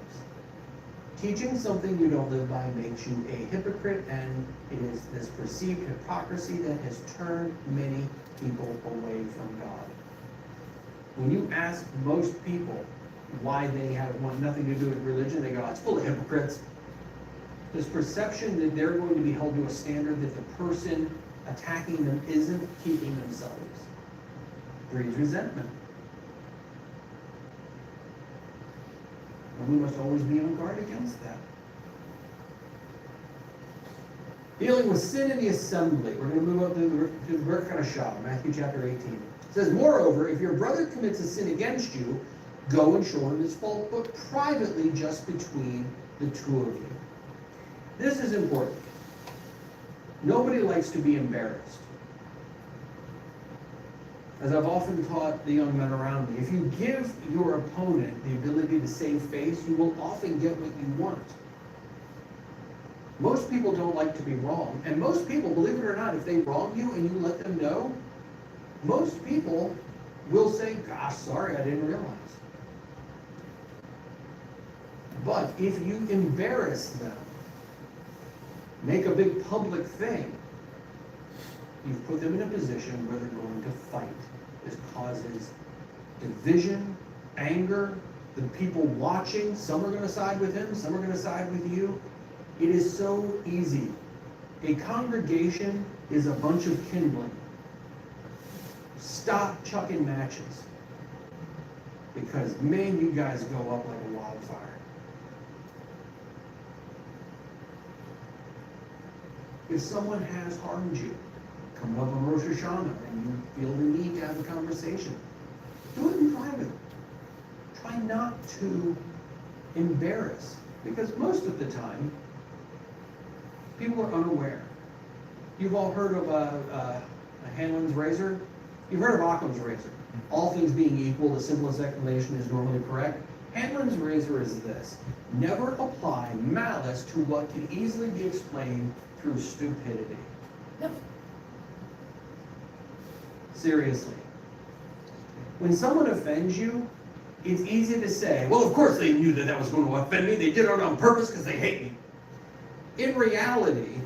Teaching something you don't live by makes you a hypocrite, and it is this perceived hypocrisy that has turned many people away from God. When you ask most people why they want nothing to do with religion, they go, it's full of hypocrites. This perception that they're going to be held to a standard that the person attacking them isn't keeping themselves breeds resentment. And we must always be on guard against that. Dealing with sin in the assembly. We're going to move up to the Parasha, Matthew chapter 18. It says, moreover, if your brother commits a sin against you, go and show him his fault, but privately just between the two of you. This is important. Nobody likes to be embarrassed. As I've often taught the young men around me, if you give your opponent the ability to save face, you will often get what you want. Most people don't like to be wrong, and most people, believe it or not, if they wrong you and you let them know, most people will say, gosh, sorry, I didn't realize. But if you embarrass them, make a big public thing, you've put them in a position where they're going to fight. This causes division, anger, the people watching, some are going to side with him, some are going to side with you. It is so easy A congregation is a bunch of kindling. Stop chucking matches. Because, man, you guys go up like a wildfire. If someone has harmed you, come up on Rosh Hashanah and you feel the need to have a conversation, do it in private. Try not to embarrass, because most of the time, people are unaware. You've all heard of a Hanlon's razor? You've heard of Occam's razor. All things being equal, the simplest explanation is normally correct. Hanlon's razor is this: never apply malice to what can easily be explained through stupidity. No. Seriously. When someone offends you, it's easy to say, well, of course they knew that that was going to offend me. They did it on purpose because they hate me. In reality,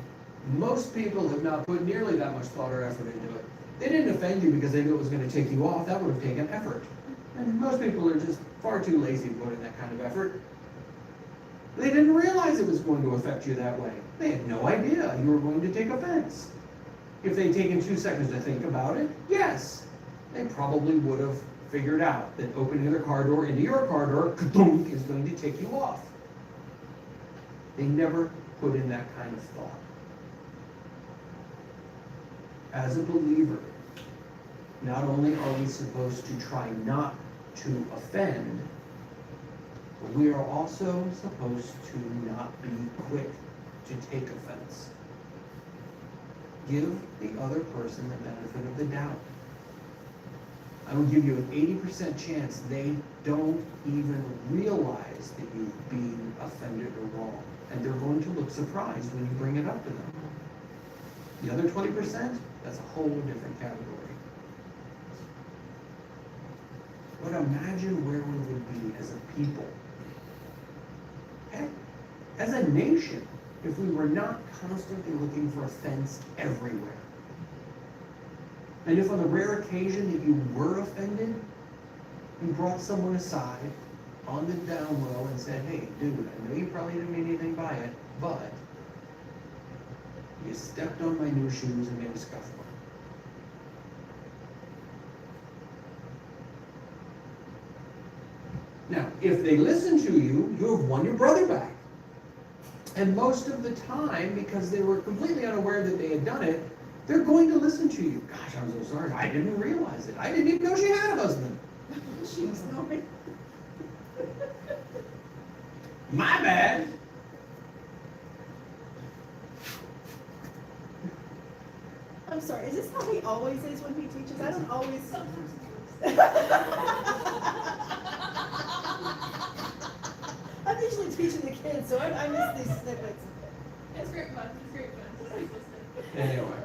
most people have not put nearly that much thought or effort into it. They didn't offend you because they knew it was going to take you off. That would have taken effort. And most people are just far too lazy to put in that kind of effort. They didn't realize it was going to affect you that way. They had no idea you were going to take offense. If they'd taken 2 seconds to think about it, yes, they probably would have figured out that opening their car door into your car door is going to take you off. They never put in that kind of thought. As a believer, not only are we supposed to try not to offend, but we are also supposed to not be quick to take offense. Give the other person the benefit of the doubt. I will give you an 80% chance they don't even realize that you've been offended or wrong. And they're going to look surprised when you bring it up to them. The other 20%, that's a whole different category. But imagine where we would be as a people, heck, as a nation, if we were not constantly looking for offense everywhere. And if on the rare occasion that you were offended, you brought someone aside on the down low and said, hey, dude, I know you probably didn't mean anything by it, but you stepped on my new shoes and made a scuff mark. Now, if they listen to you, you have won your brother back. And most of the time, because they were completely unaware that they had done it, they're going to listen to you. Gosh, I'm so sorry. I didn't realize it. I didn't even know she had a husband. She's sorry. My bad. I'm sorry, is this how he always is when he teaches? I don't always. I'm usually teaching the kids, so I miss these snippets. It's great fun. It's great fun. Just like listening. Anyway.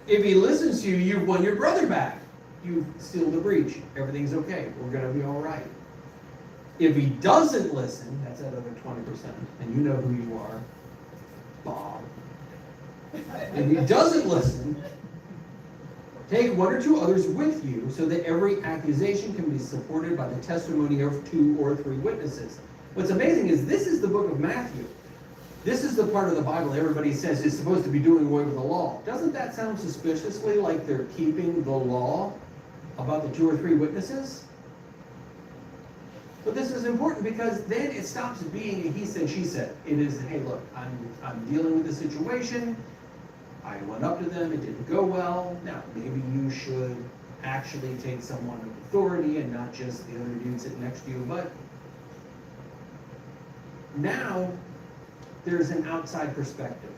If he listens to you, you've won your brother back. You've sealed the breach. Everything's okay. We're going to be all right. If he doesn't listen, that's that other 20%, and you know who you are, Bob. If he doesn't listen, take 1 or 2 others with you so that every accusation can be supported by the testimony of 2 or 3 witnesses. What's amazing is this is the book of Matthew. This is the part of the Bible everybody says is supposed to be doing away with the law. Doesn't that sound suspiciously like they're keeping the law about the 2 or 3 witnesses? But this is important because then it stops being a he said, she said. It is, hey, look, I'm dealing with the situation. I went up to them. It didn't go well. Now, maybe you should actually take someone of authority and not just the other dude sitting next to you. But now there's an outside perspective.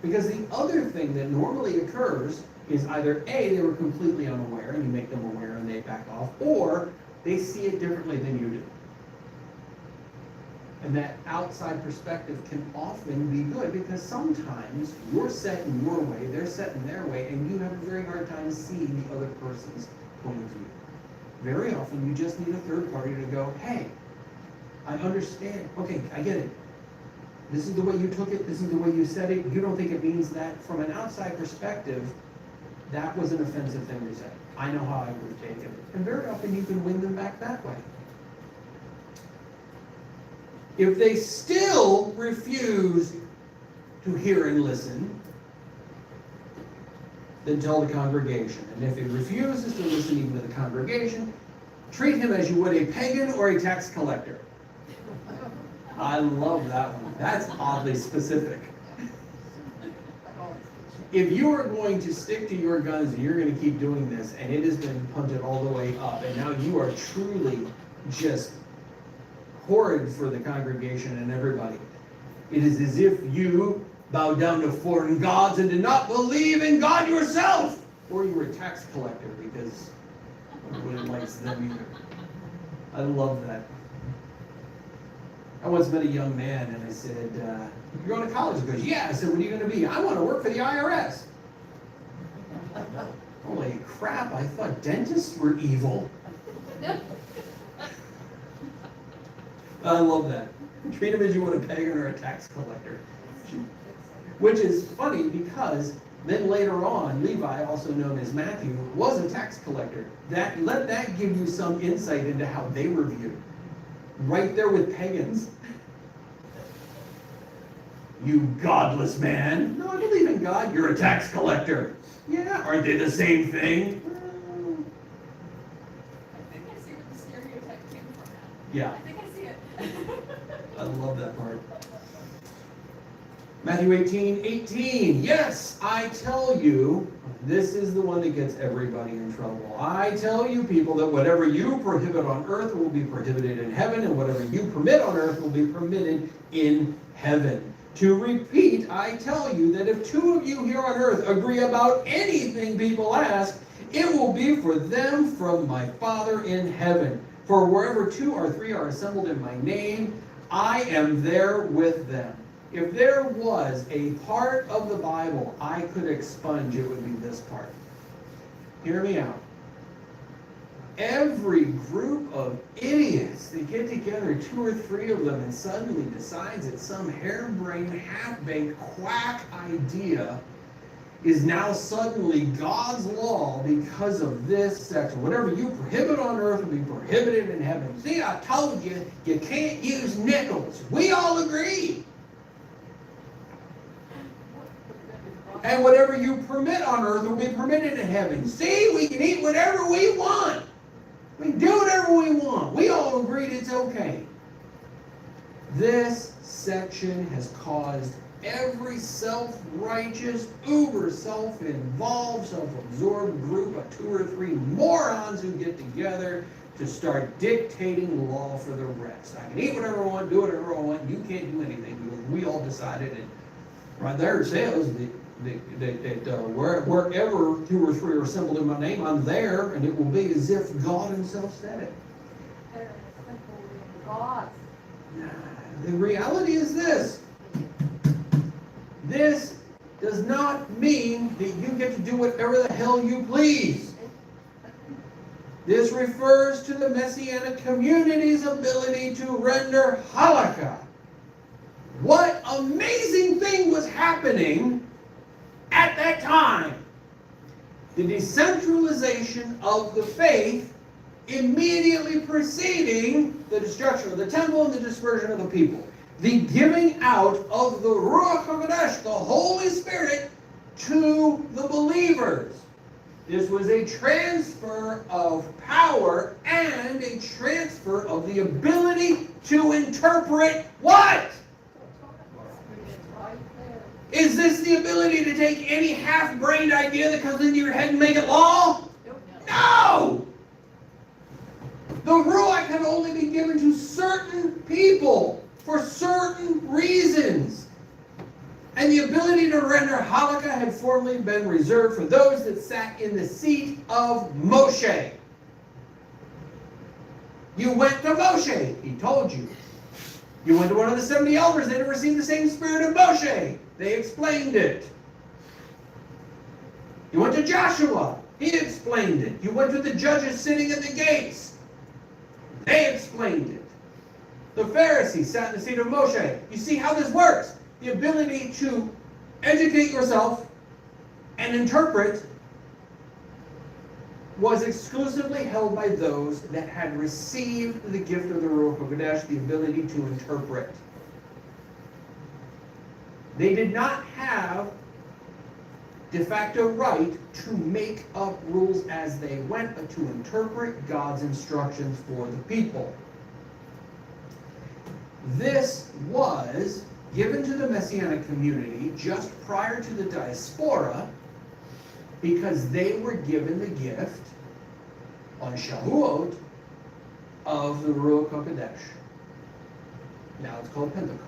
Because the other thing that normally occurs is either A, they were completely unaware and you make them aware and they back off, or they see it differently than you do. And that outside perspective can often be good because sometimes you're set in your way, they're set in their way, and you have a very hard time seeing the other person's point of view. Very often you just need a third party to go, hey, I understand. Okay, I get it. This is the way you took it. This is the way you said it. You don't think it means that. From an outside perspective, that was an offensive thing to say. I know how I would have taken it. And very often you can win them back that way. If they still refuse to hear and listen, then tell the congregation. And if he refuses to listen even to the congregation, treat him as you would a pagan or a tax collector. I love that one. That's oddly specific. If you are going to stick to your guns and you're going to keep doing this, and it has been punted all the way up, and now you are truly just horrid for the congregation and everybody, it is as if you bowed down to foreign gods and did not believe in God yourself, or you were a tax collector, because nobody likes them either. I love that. I once met a young man and I said, you're going to college? He goes, yeah. I said, what are you going to be? I want to work for the IRS. Holy crap, I thought dentists were evil. I love that. Treat him as you would a pagan or a tax collector. Which is funny because then later on, Levi, also known as Matthew, was a tax collector. Let that give you some insight into how they were viewed. Right there with pagans. You godless man. No, I believe in God. You're a tax collector. Yeah, aren't they the same thing? I think I see where the stereotype came from now. Yeah, I think I see it. I love that part. Matthew 18:18. Yes, I tell you, this is the one that gets everybody in trouble. I tell you, people, that whatever you prohibit on earth will be prohibited in heaven, and whatever you permit on earth will be permitted in heaven. To repeat, I tell you that if two of you here on earth agree about anything people ask, it will be for them from my Father in heaven. For wherever two or three are assembled in my name, I am there with them. If there was a part of the Bible I could expunge, it would be this part. Hear me out. Every group of idiots that get together, two or three of them, and suddenly decides that some harebrained, half-baked quack idea is now suddenly God's law because of this section. Whatever you prohibit on earth will be prohibited in heaven. See, I told you, you can't use nickels. We all agree. And whatever you permit on earth will be permitted in heaven. See, we can eat whatever we want. We can do whatever we want. We all agreed it's okay. This section has caused every self-righteous, uber self-involved, self-absorbed group of two or three morons who get together to start dictating law for the rest. I can eat whatever I want, do whatever I want. You can't do anything because we all decided it. Right there it says that wherever two or three are assembled in my name, I'm there, and it will be as if God himself said it. God. The reality is this. This does not mean that you get to do whatever the hell you please. This refers to the Messianic community's ability to render halakha. What amazing thing was happening at that time? The decentralization of the faith immediately preceding the destruction of the temple and the dispersion of the people. The giving out of the Ruach HaKodesh, the Holy Spirit, to the believers. This was a transfer of power and a transfer of the ability to interpret what? Is this the ability to take any half-brained idea that comes into your head and make it law? No! The Ruach can only be given to certain people for certain reasons. And the ability to render halakha had formerly been reserved for those that sat in the seat of Moshe. You went to Moshe, he told you. You went to one of the 70 elders, they didn't receive the same spirit of Moshe. They explained it. You went to Joshua, he explained it. You went to the judges sitting at the gates. They explained it. The Pharisees sat in the seat of Moshe. You see how this works? The ability to educate yourself and interpret was exclusively held by those that had received the gift of the Ruach HaKodesh, the ability to interpret. They did not have de facto right to make up rules as they went, but to interpret God's instructions for the people. This was given to the Messianic community just prior to the diaspora because they were given the gift on Shavuot of the Ruach HaKodesh. Now it's called Pentecost.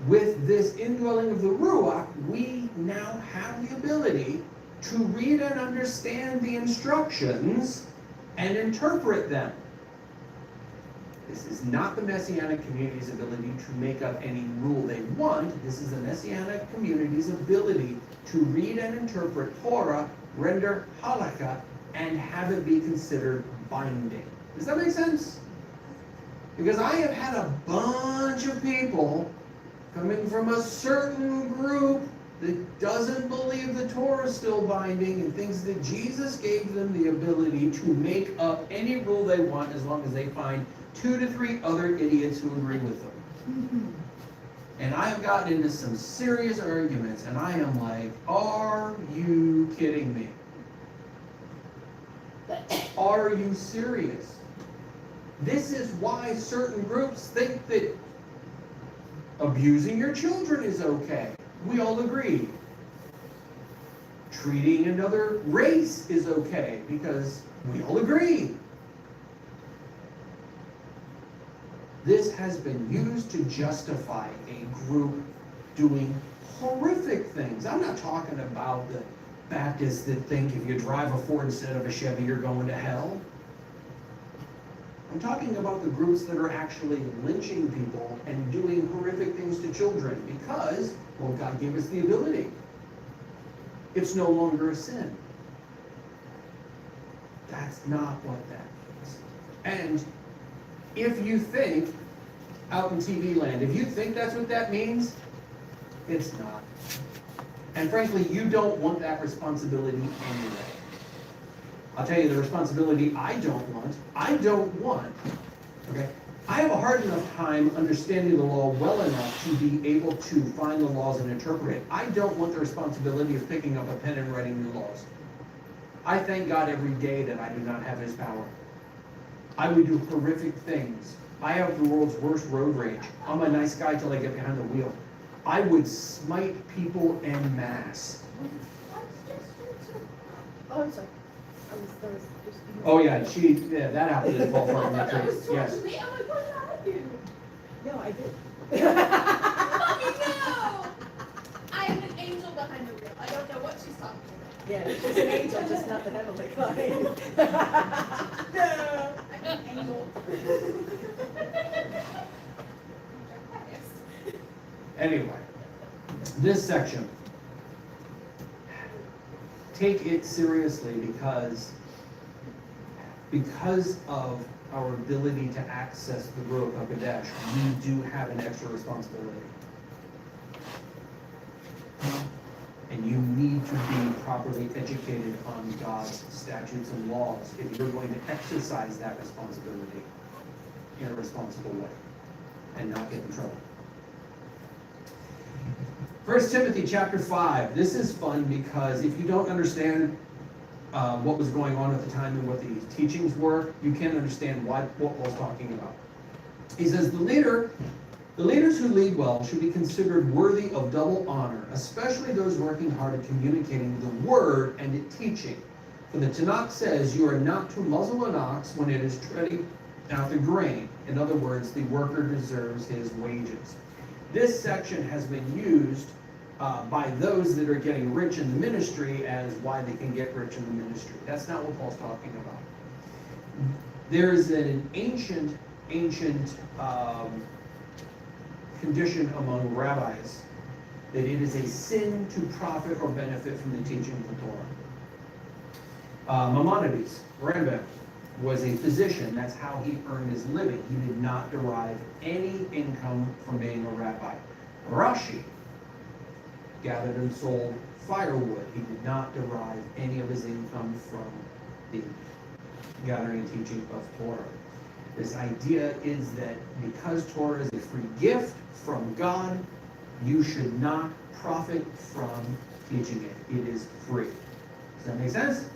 With this indwelling of the Ruach, we now have the ability to read and understand the instructions and interpret them. This is not the Messianic community's ability to make up any rule they want. This is the Messianic community's ability to read and interpret Torah, render halakha, and have it be considered binding. Does that make sense? Because I have had a bunch of people coming from a certain group that doesn't believe the Torah is still binding and thinks that Jesus gave them the ability to make up any rule they want as long as they find 2 to 3 other idiots who agree with them. And I have gotten into some serious arguments, and I am like, are you kidding me? Are you serious? This is why certain groups think that abusing your children is okay. We all agree. Treating another race is okay because we all agree. This has been used to justify a group doing horrific things. I'm not talking about the Baptists that think if you drive a Ford instead of a Chevy, you're going to hell. I'm talking about the groups that are actually lynching people and doing horrific things to children because, well, God gave us the ability. It's no longer a sin. That's not what that is. And if you think, out in TV land, if you think that's what that means, it's not. And frankly, you don't want that responsibility anyway. I'll tell you the responsibility I don't want. Okay? I have a hard enough time understanding the law well enough to be able to find the laws and interpret it. I don't want the responsibility of picking up a pen and writing new laws. I thank God every day that I do not have His power. I would do horrific things. I have the world's worst road rage. I'm a nice guy till I get behind the wheel. I would smite people en masse. Oh, I'm sorry. That was just. Oh yeah, that happened in Fall Farm That was Retreat. towards Yes. me. I'm like, what did I do? No, I did. Mommy, no! I am an angel behind the wheel. I don't know what she's talking about. Yeah, she's an angel, just not the heavenly kind. No. I'm an angel. Anyway, this section, take it seriously because of our ability to access the Ruach HaKodesh, we do have an extra responsibility. And you need to be properly educated on God's statutes and laws if you're going to exercise that responsibility in a responsible way and not get in trouble. 1 Timothy chapter 5. This is fun because if you don't understand what was going on at the time and what the teachings were, you can't understand what Paul's talking about. He says, the leaders who lead well should be considered worthy of double honor, especially those working hard at communicating the word and at teaching. For the Tanakh says, you are not to muzzle an ox when it is treading out the grain. In other words, the worker deserves his wages. This section has been used by those that are getting rich in the ministry as why they can get rich in the ministry. That's not what Paul's talking about. There is an ancient condition among rabbis that it is a sin to profit or benefit from the teaching of the Torah. Maimonides, Rambam, was a physician. That's how he earned his living. He did not derive any income from being a rabbi. Rashi gathered and sold firewood. He did not derive any of his income from the gathering and teaching of Torah. This idea is that because Torah is a free gift from God, you should not profit from teaching it. It is free. Does that make sense?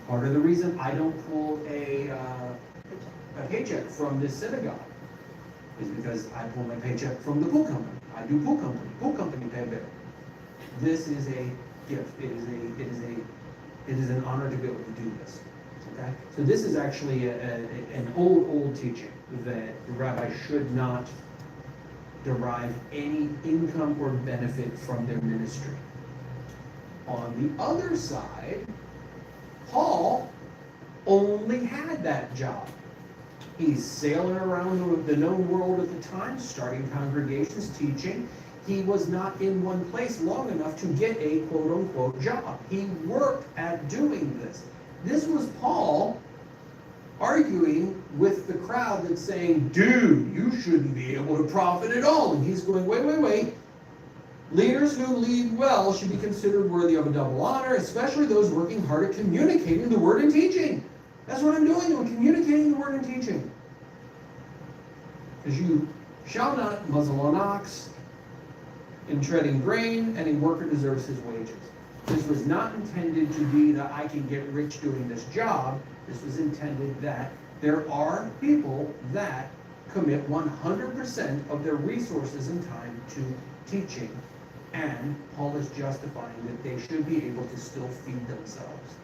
Part of the reason I don't pull a paycheck from this synagogue is because I pull my paycheck from the pool company. I do pool company. Pool company pay bill. This is a gift. It is an honor to be able to do this. Okay? So this is actually an old teaching that the rabbi should not derive any income or benefit from their ministry. On the other side, Paul only had that job. He's sailing around the known world at the time, starting congregations, teaching. He was not in one place long enough to get a quote-unquote job. He worked at doing this. This was Paul arguing with the crowd that's saying, dude, you shouldn't be able to profit at all. And he's going, wait. Leaders who lead well should be considered worthy of a double honor, especially those working hard at communicating the word and teaching. That's what I'm doing. I'm communicating the word and teaching. Because you shall not muzzle an ox in treading grain, and a worker deserves his wages. This was not intended to be that I can get rich doing this job. This was intended that there are people that commit 100% of their resources and time to teaching, and Paul is justifying that they should be able to still feed themselves.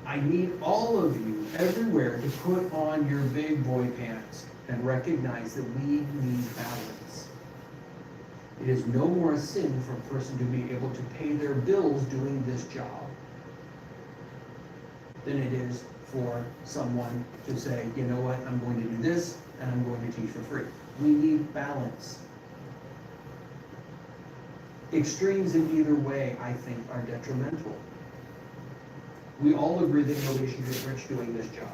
I need all of you everywhere to put on your big boy pants and recognize that we need balance. It is no more a sin for a person to be able to pay their bills doing this job than it is for someone to say, you know what, I'm going to do this and I'm going to teach for free. We need balance. Extremes in either way, I think, are detrimental. We all agree that nobody should get rich doing this job.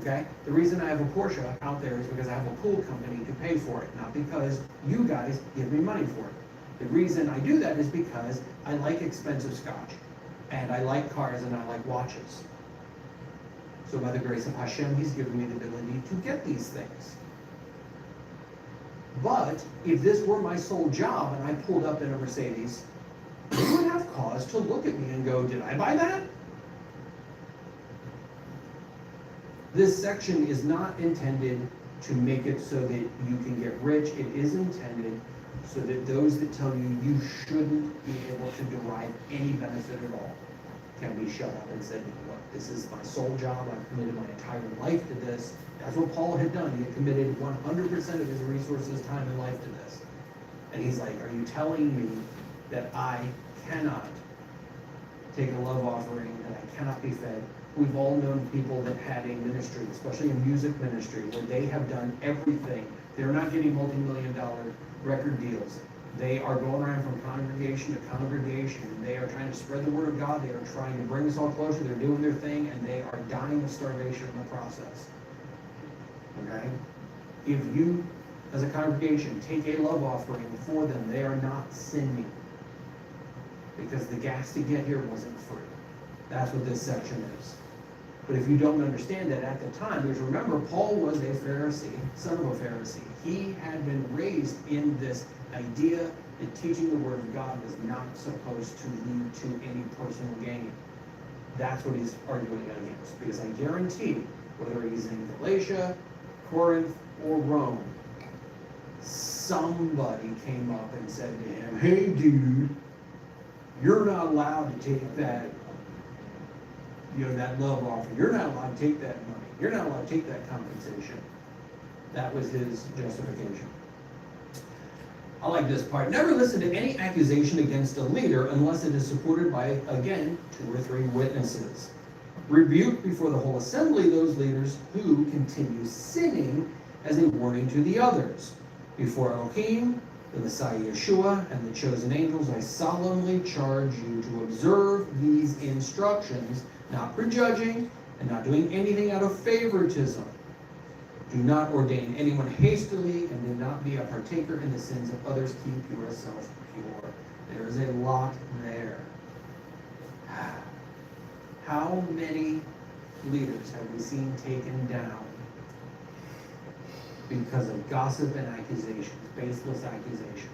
Okay? The reason I have a Porsche out there is because I have a pool company to pay for it, not because you guys give me money for it. The reason I do that is because I like expensive scotch, and I like cars, and I like watches. So by the grace of Hashem, He's given me the ability to get these things. But if this were my sole job and I pulled up in a Mercedes, you would have cause to look at me and go, did I buy that? This section is not intended to make it so that you can get rich. It is intended so that those that tell you you shouldn't be able to derive any benefit at all can be shut up and said, you know what, this is my sole job. I've committed my entire life to this. That's what Paul had done. He had committed 100% of his resources, time, and life to this. And he's like, are you telling me that I cannot take a love offering, that I cannot be fed? We've all known people that had a ministry, especially a music ministry, where they have done everything. They're not getting multi-million-dollar record deals. They are going around from congregation to congregation, and they are trying to spread the word of God. They are trying to bring us all closer. They're doing their thing, and they are dying of starvation in the process. Okay? If you, as a congregation, take a love offering for them, they are not sinning. Because the gas to get here wasn't free. That's what this section is. But if you don't understand that at the time, because remember, Paul was a Pharisee, son of a Pharisee. He had been raised in this idea that teaching the word of God was not supposed to lead to any personal gain. That's what he's arguing against. Because I guarantee, whether he's in Galatia, Corinth, or Rome, somebody came up and said to him, hey dude, you're not allowed to take that, that love offering. You're not allowed to take that money. You're not allowed to take that compensation. That was his justification. I like this part. Never listen to any accusation against a leader unless it is supported by, again, 2 or 3 witnesses. Rebuke before the whole assembly those leaders who continue sinning as a warning to the others. Before Elohim, the Messiah Yeshua, and the chosen angels, I solemnly charge you to observe these instructions, not prejudging and not doing anything out of favoritism. Do not ordain anyone hastily, and do not be a partaker in the sins of others. Keep yourself pure. There is a lot there. How many leaders have we seen taken down because of gossip and accusations, baseless accusations?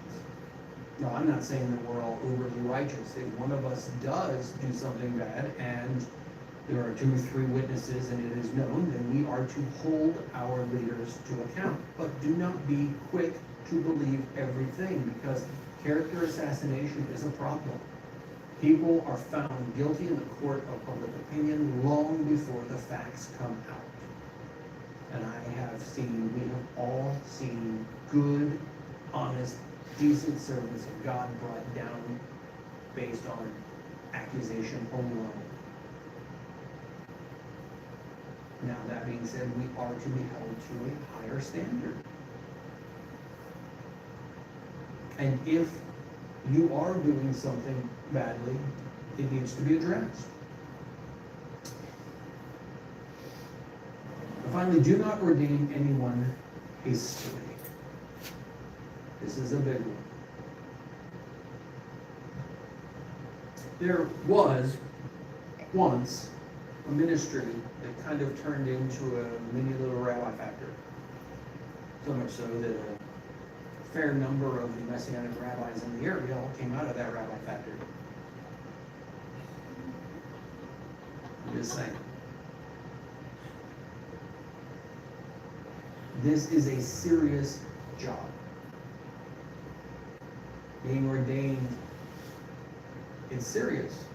No, I'm not saying that we're all overly righteous. If one of us does do something bad and there are 2 or 3 witnesses and it is known, then we are to hold our leaders to account. But do not be quick to believe everything, because character assassination is a problem. People are found guilty in the court of public opinion long before the facts come out. And we have all seen good, honest, decent servants of God brought down based on accusation alone. Now, that being said, we are to be held to a higher standard. And if you are doing something badly, it needs to be addressed. And finally, do not ordain anyone hastily. This is a big one. There was once a ministry that kind of turned into a mini little rabbi factory. So much so that a fair number of the Messianic rabbis in the area all came out of that rabbi factory. I'm just saying. This is a serious job. Being ordained is serious.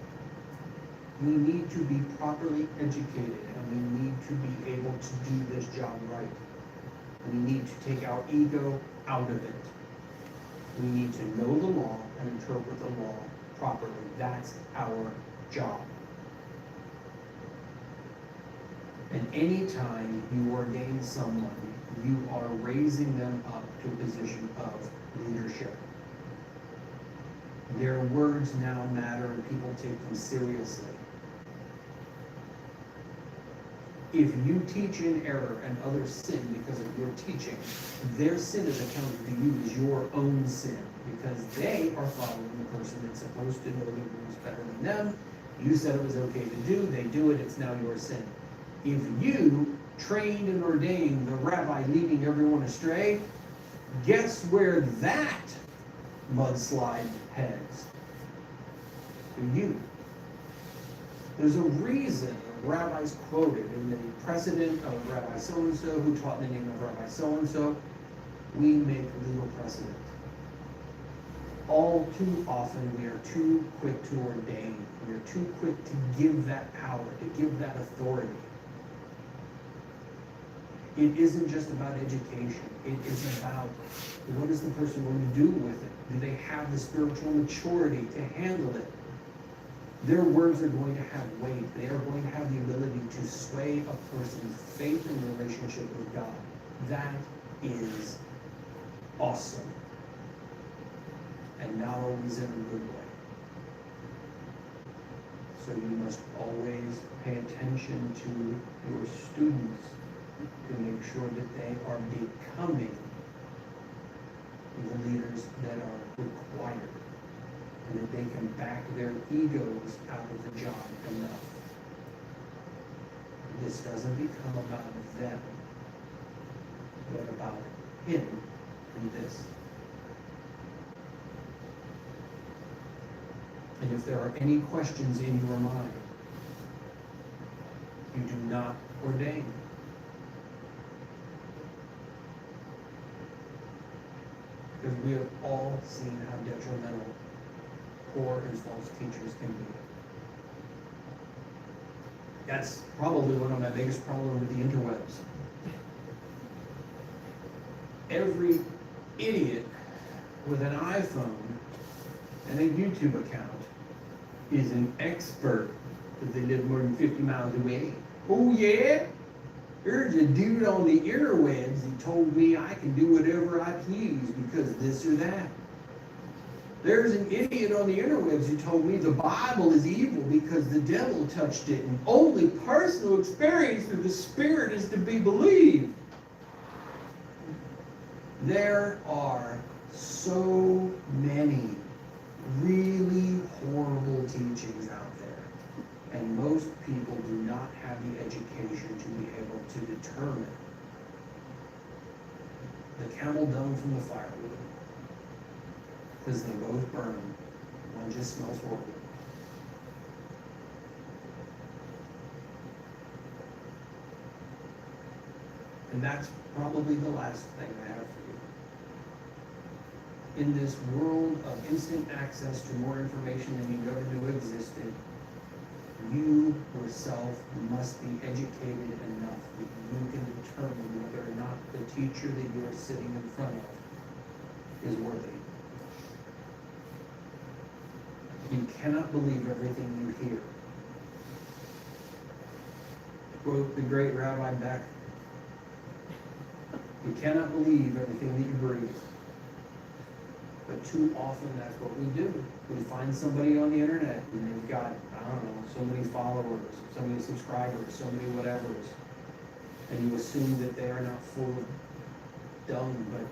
We need to be properly educated, and we need to be able to do this job right. We need to take our ego out of it. We need to know the law and interpret the law properly. That's our job. And anytime you ordain someone, you are raising them up to a position of leadership. Their words now matter, and people take them seriously. If you teach in error and others sin because of your teaching, their sin is accounted to you as your own sin, because they are following the person that's supposed to know the rules better than them. You said it was okay to do, they do it, it's now your sin. If you trained and ordained the rabbi leading everyone astray, guess where that mudslide heads? To you. There's a reason rabbis quoted in the precedent of Rabbi so-and-so who taught in the name of Rabbi so-and-so. We make legal precedent. All too often we are too quick to ordain. We are too quick to give that power, to give that authority. It isn't just about education. It is about what is the person going to do with it? Do they have the spiritual maturity to handle it? Their words are going to have weight. They are going to have the ability to sway a person's faith and relationship with God. That is awesome. And not always in a good way. So you must always pay attention to your students to make sure that they are becoming the leaders that are required, and that they can back their egos out of the job enough. This doesn't become about them, but about him and this. And if there are any questions in your mind, you do not ordain. Because we have all seen how detrimental poor and false teachers can be. That's probably one of my biggest problems with the interwebs. Every idiot with an iPhone and a YouTube account is an expert because they live more than 50 miles away. Oh yeah? There's a dude on the interwebs who told me I can do whatever I please because this or that. There's an idiot on the interwebs who told me the Bible is evil because the devil touched it and only personal experience through the Spirit is to be believed. There are so many really horrible teachings out there, and most people do not have the education to be able to determine the camel dung from the firewood, because they both burn. One just smells horrible. And that's probably the last thing I have for you. In this world of instant access to more information than you ever knew existed, you yourself must be educated enough that you can determine whether or not the teacher that you are sitting in front of is worthy. You cannot believe everything you hear. Quote the great Rabbi Beck, you cannot believe everything that you breathe. But too often that's what we do. We find somebody on the internet and they've got, I don't know, so many followers, so many subscribers, so many whatevers. And you assume that they are not full of dung, but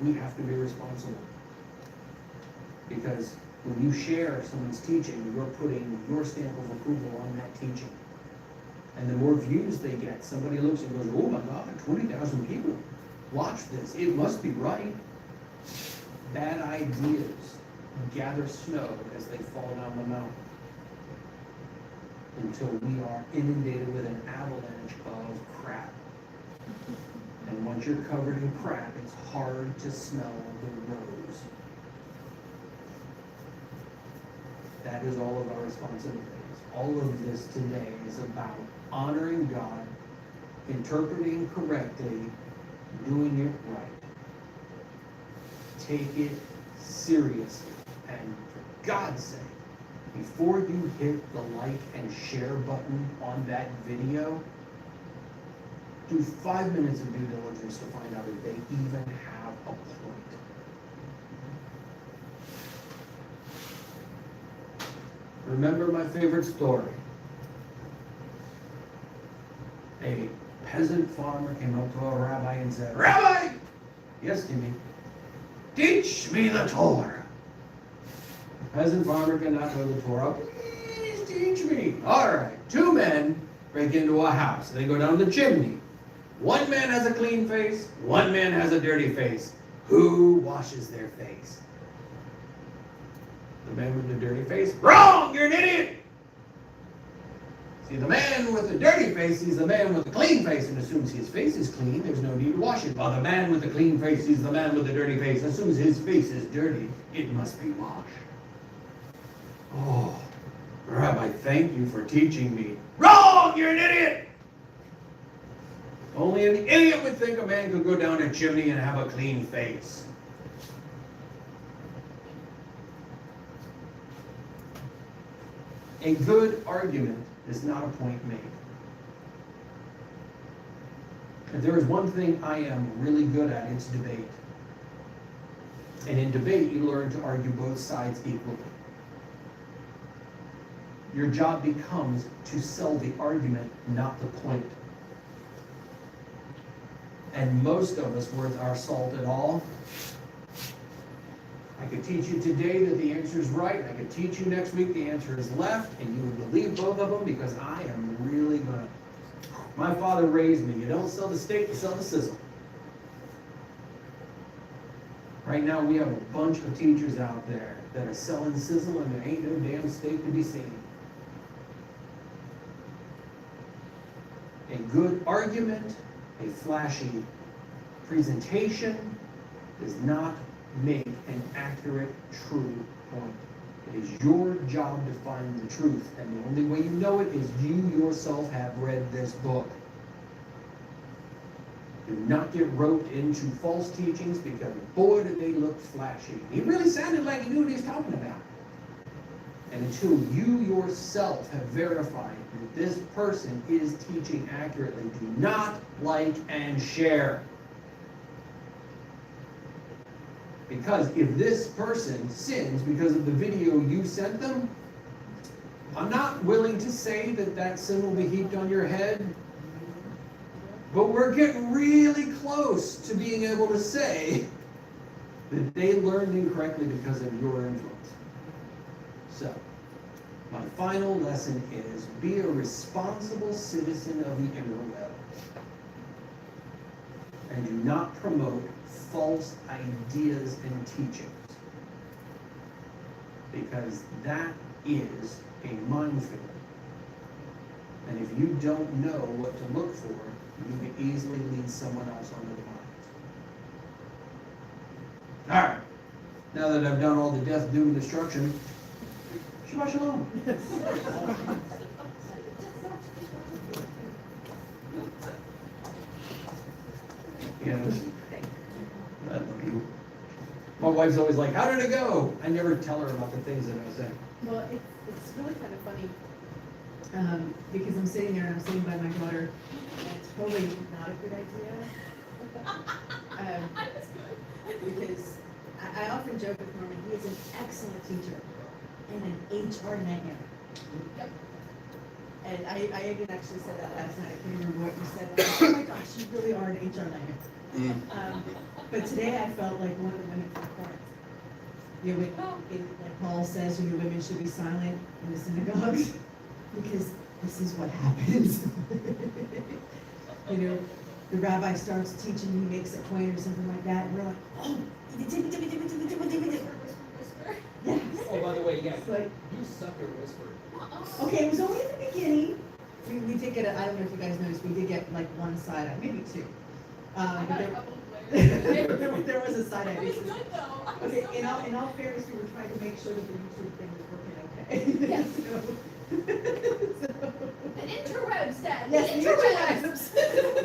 we have to be responsible. Because when you share someone's teaching, you're putting your stamp of approval on that teaching. And the more views they get, somebody looks and goes, oh my God, 20,000 people watch this. It must be right. Bad ideas gather snow as they fall down the mountain until we are inundated with an avalanche of crap. And once you're covered in crap, it's hard to smell the rose. That is all of our responsibilities. All of this today is about honoring God, interpreting correctly, doing it right. Take it seriously. And for God's sake, before you hit the like and share button on that video, do 5 minutes of due diligence to find out if they even have a point. Remember my favorite story. A peasant farmer came up to a rabbi and said, Rabbi! Yes, Jimmy. Teach me the Torah. The peasant farmer cannot know the Torah. Please teach me. All right. 2 men break into a house. They go down the chimney. 1 man has a clean face. 1 man has a dirty face. Who washes their face? The man with the dirty face. Wrong! You're an idiot! See, the man with the dirty face sees the man with the clean face and assumes his face is clean. There's no need to wash it. While the man with the clean face sees the man with the dirty face, assumes his face is dirty. It must be washed. Oh, Rabbi, thank you for teaching me. Wrong! You're an idiot! Only an idiot would think a man could go down a chimney and have a clean face. A good argument is not a point made. If there is one thing I am really good at, it's debate. And in debate, you learn to argue both sides equally. Your job becomes to sell the argument, not the point. And most of us, worth our salt at all, I could teach you today that the answer is right. I could teach you next week the answer is left, and you would believe both of them because I am really gonna. My father raised me. You don't sell the steak, you sell the sizzle. Right now, we have a bunch of teachers out there that are selling sizzle, and there ain't no damn steak to be seen. A good argument, a flashy presentation does not make an accurate, true point. It is your job to find the truth, and the only way you know it is you yourself have read this book. Do not get roped into false teachings because, boy, did they look flashy. He really sounded like he knew what he was talking about. And until you yourself have verified that this person is teaching accurately, do not like and share. Because if this person sins because of the video you sent them, I'm not willing to say that that sin will be heaped on your head. But we're getting really close to being able to say that they learned incorrectly because of your influence. So, my final lesson is be a responsible citizen of the interweb. And do not promote false ideas and teachings. Because that is a minefield. And if you don't know what to look for, you can easily lead someone else onto the lines. All right. Now that I've done all the death, doom, and destruction, Shabbat Shalom. Yes. I love you. My wife's always like, how did it go? I never tell her about the things that I say. Well, it's really kind of funny, because I'm sitting there and I'm sitting by my daughter, and it's totally not a good idea. Because I often joke with Norman, he is an excellent teacher and an HR nightmare. Yep. And I even actually said that last night, I can't remember what you said, I was like, oh my gosh, you really are an HR nightmare. But today I felt like one of the women from Corinth. You know, like Paul says, you know, women should be silent in the synagogues because this is what happens. You know, the rabbi starts teaching, he makes a point or something like that, and we're like, oh, yes. Oh, by the way, yeah, It's like, you suck at whispering. okay, it was only at the beginning. We did get, I don't know if you guys noticed, we did get like one side eye, maybe two. I But got a there, couple of layers. there was a side eye. It was good though. I was Okay, so in happy. all fairness, we were trying to make sure that the YouTube thing was working okay. Yes. So- The interwebs, Dad. Yes, the the interwebs.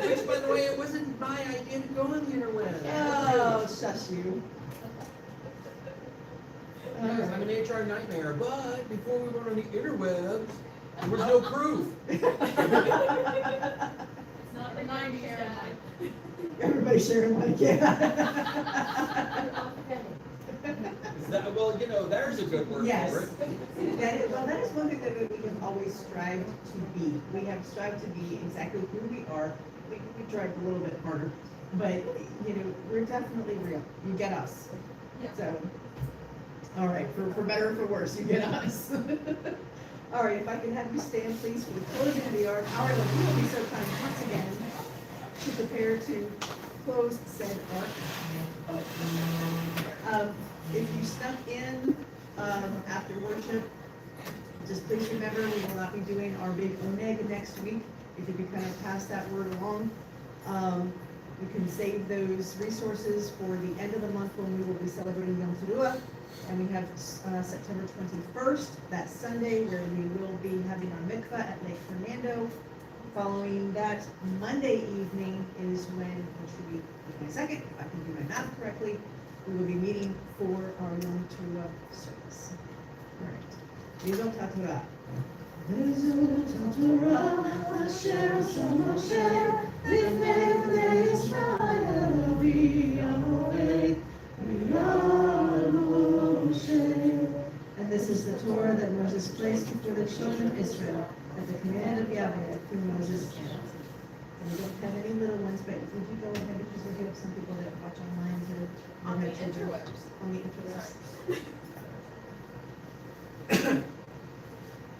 Which, by the way, it wasn't my idea to go on the interweb. Oh, shush you. Yes, I'm an HR nightmare, but before we went on the interwebs, there was no proof. It's not the 90s, Dad. Everybody sharing one again. Well, you know, there's a good word Yes. for it. That is one thing that we have always strived to be. We have strived to be exactly who we are. We tried a little bit harder, but, you know, we're definitely real. You get us. Yeah. So, all right, for better or for worse, you get us. All right, if I can have you stand, please, for the closing of the hour, that we will be so kind once again to prepare to close said ark. If you snuck in after worship, just please remember, we will not be doing our big oneg next week. If you could kind of pass that word along. We can save those resources for the end of the month when we will be celebrating Yom Teruah. And we have September 21st, that Sunday, where we will be having our mikvah at Lake Fernando. Following that, Monday evening is when, which will be the 22nd, if I can do my math correctly, we will be meeting for our Yom Teruah service. All right. Yom Teruah. And this is the Torah that Moses placed before the children of Israel at the command of Yahweh through Moses. And we don't have any little ones, but would you go ahead, because we do have some people that watch online who On the have children. interwebs. On the interwebs.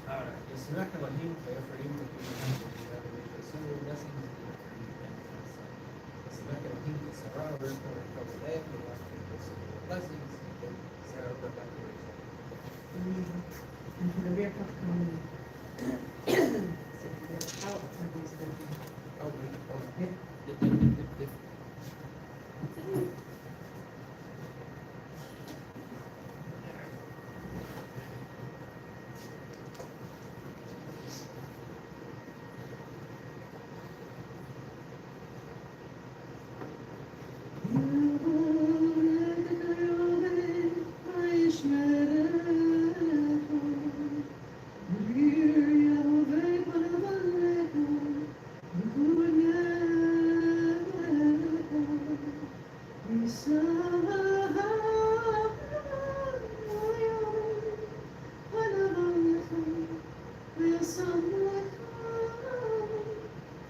All right. Yisrael Elohim, Ephraim, Yisrael blessings. Yisrael Elohim, Sarah, Rivka, Kodeleh, blessings. Sarah, Rebecca, And for the rear cup coming. Out. oh, Yep. wait.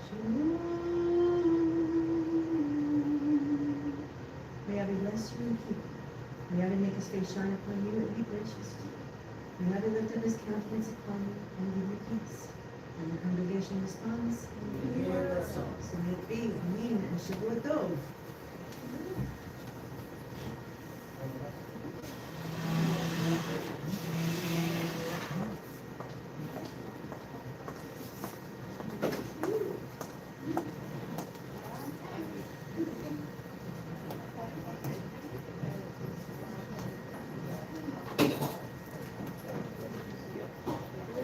Shalom. bless you and keep you. May God make his face shine upon you and be gracious to you. May God lift up his countenance upon you and give you peace. And the congregation responds, so may it be. Amen. And Shavua Tov.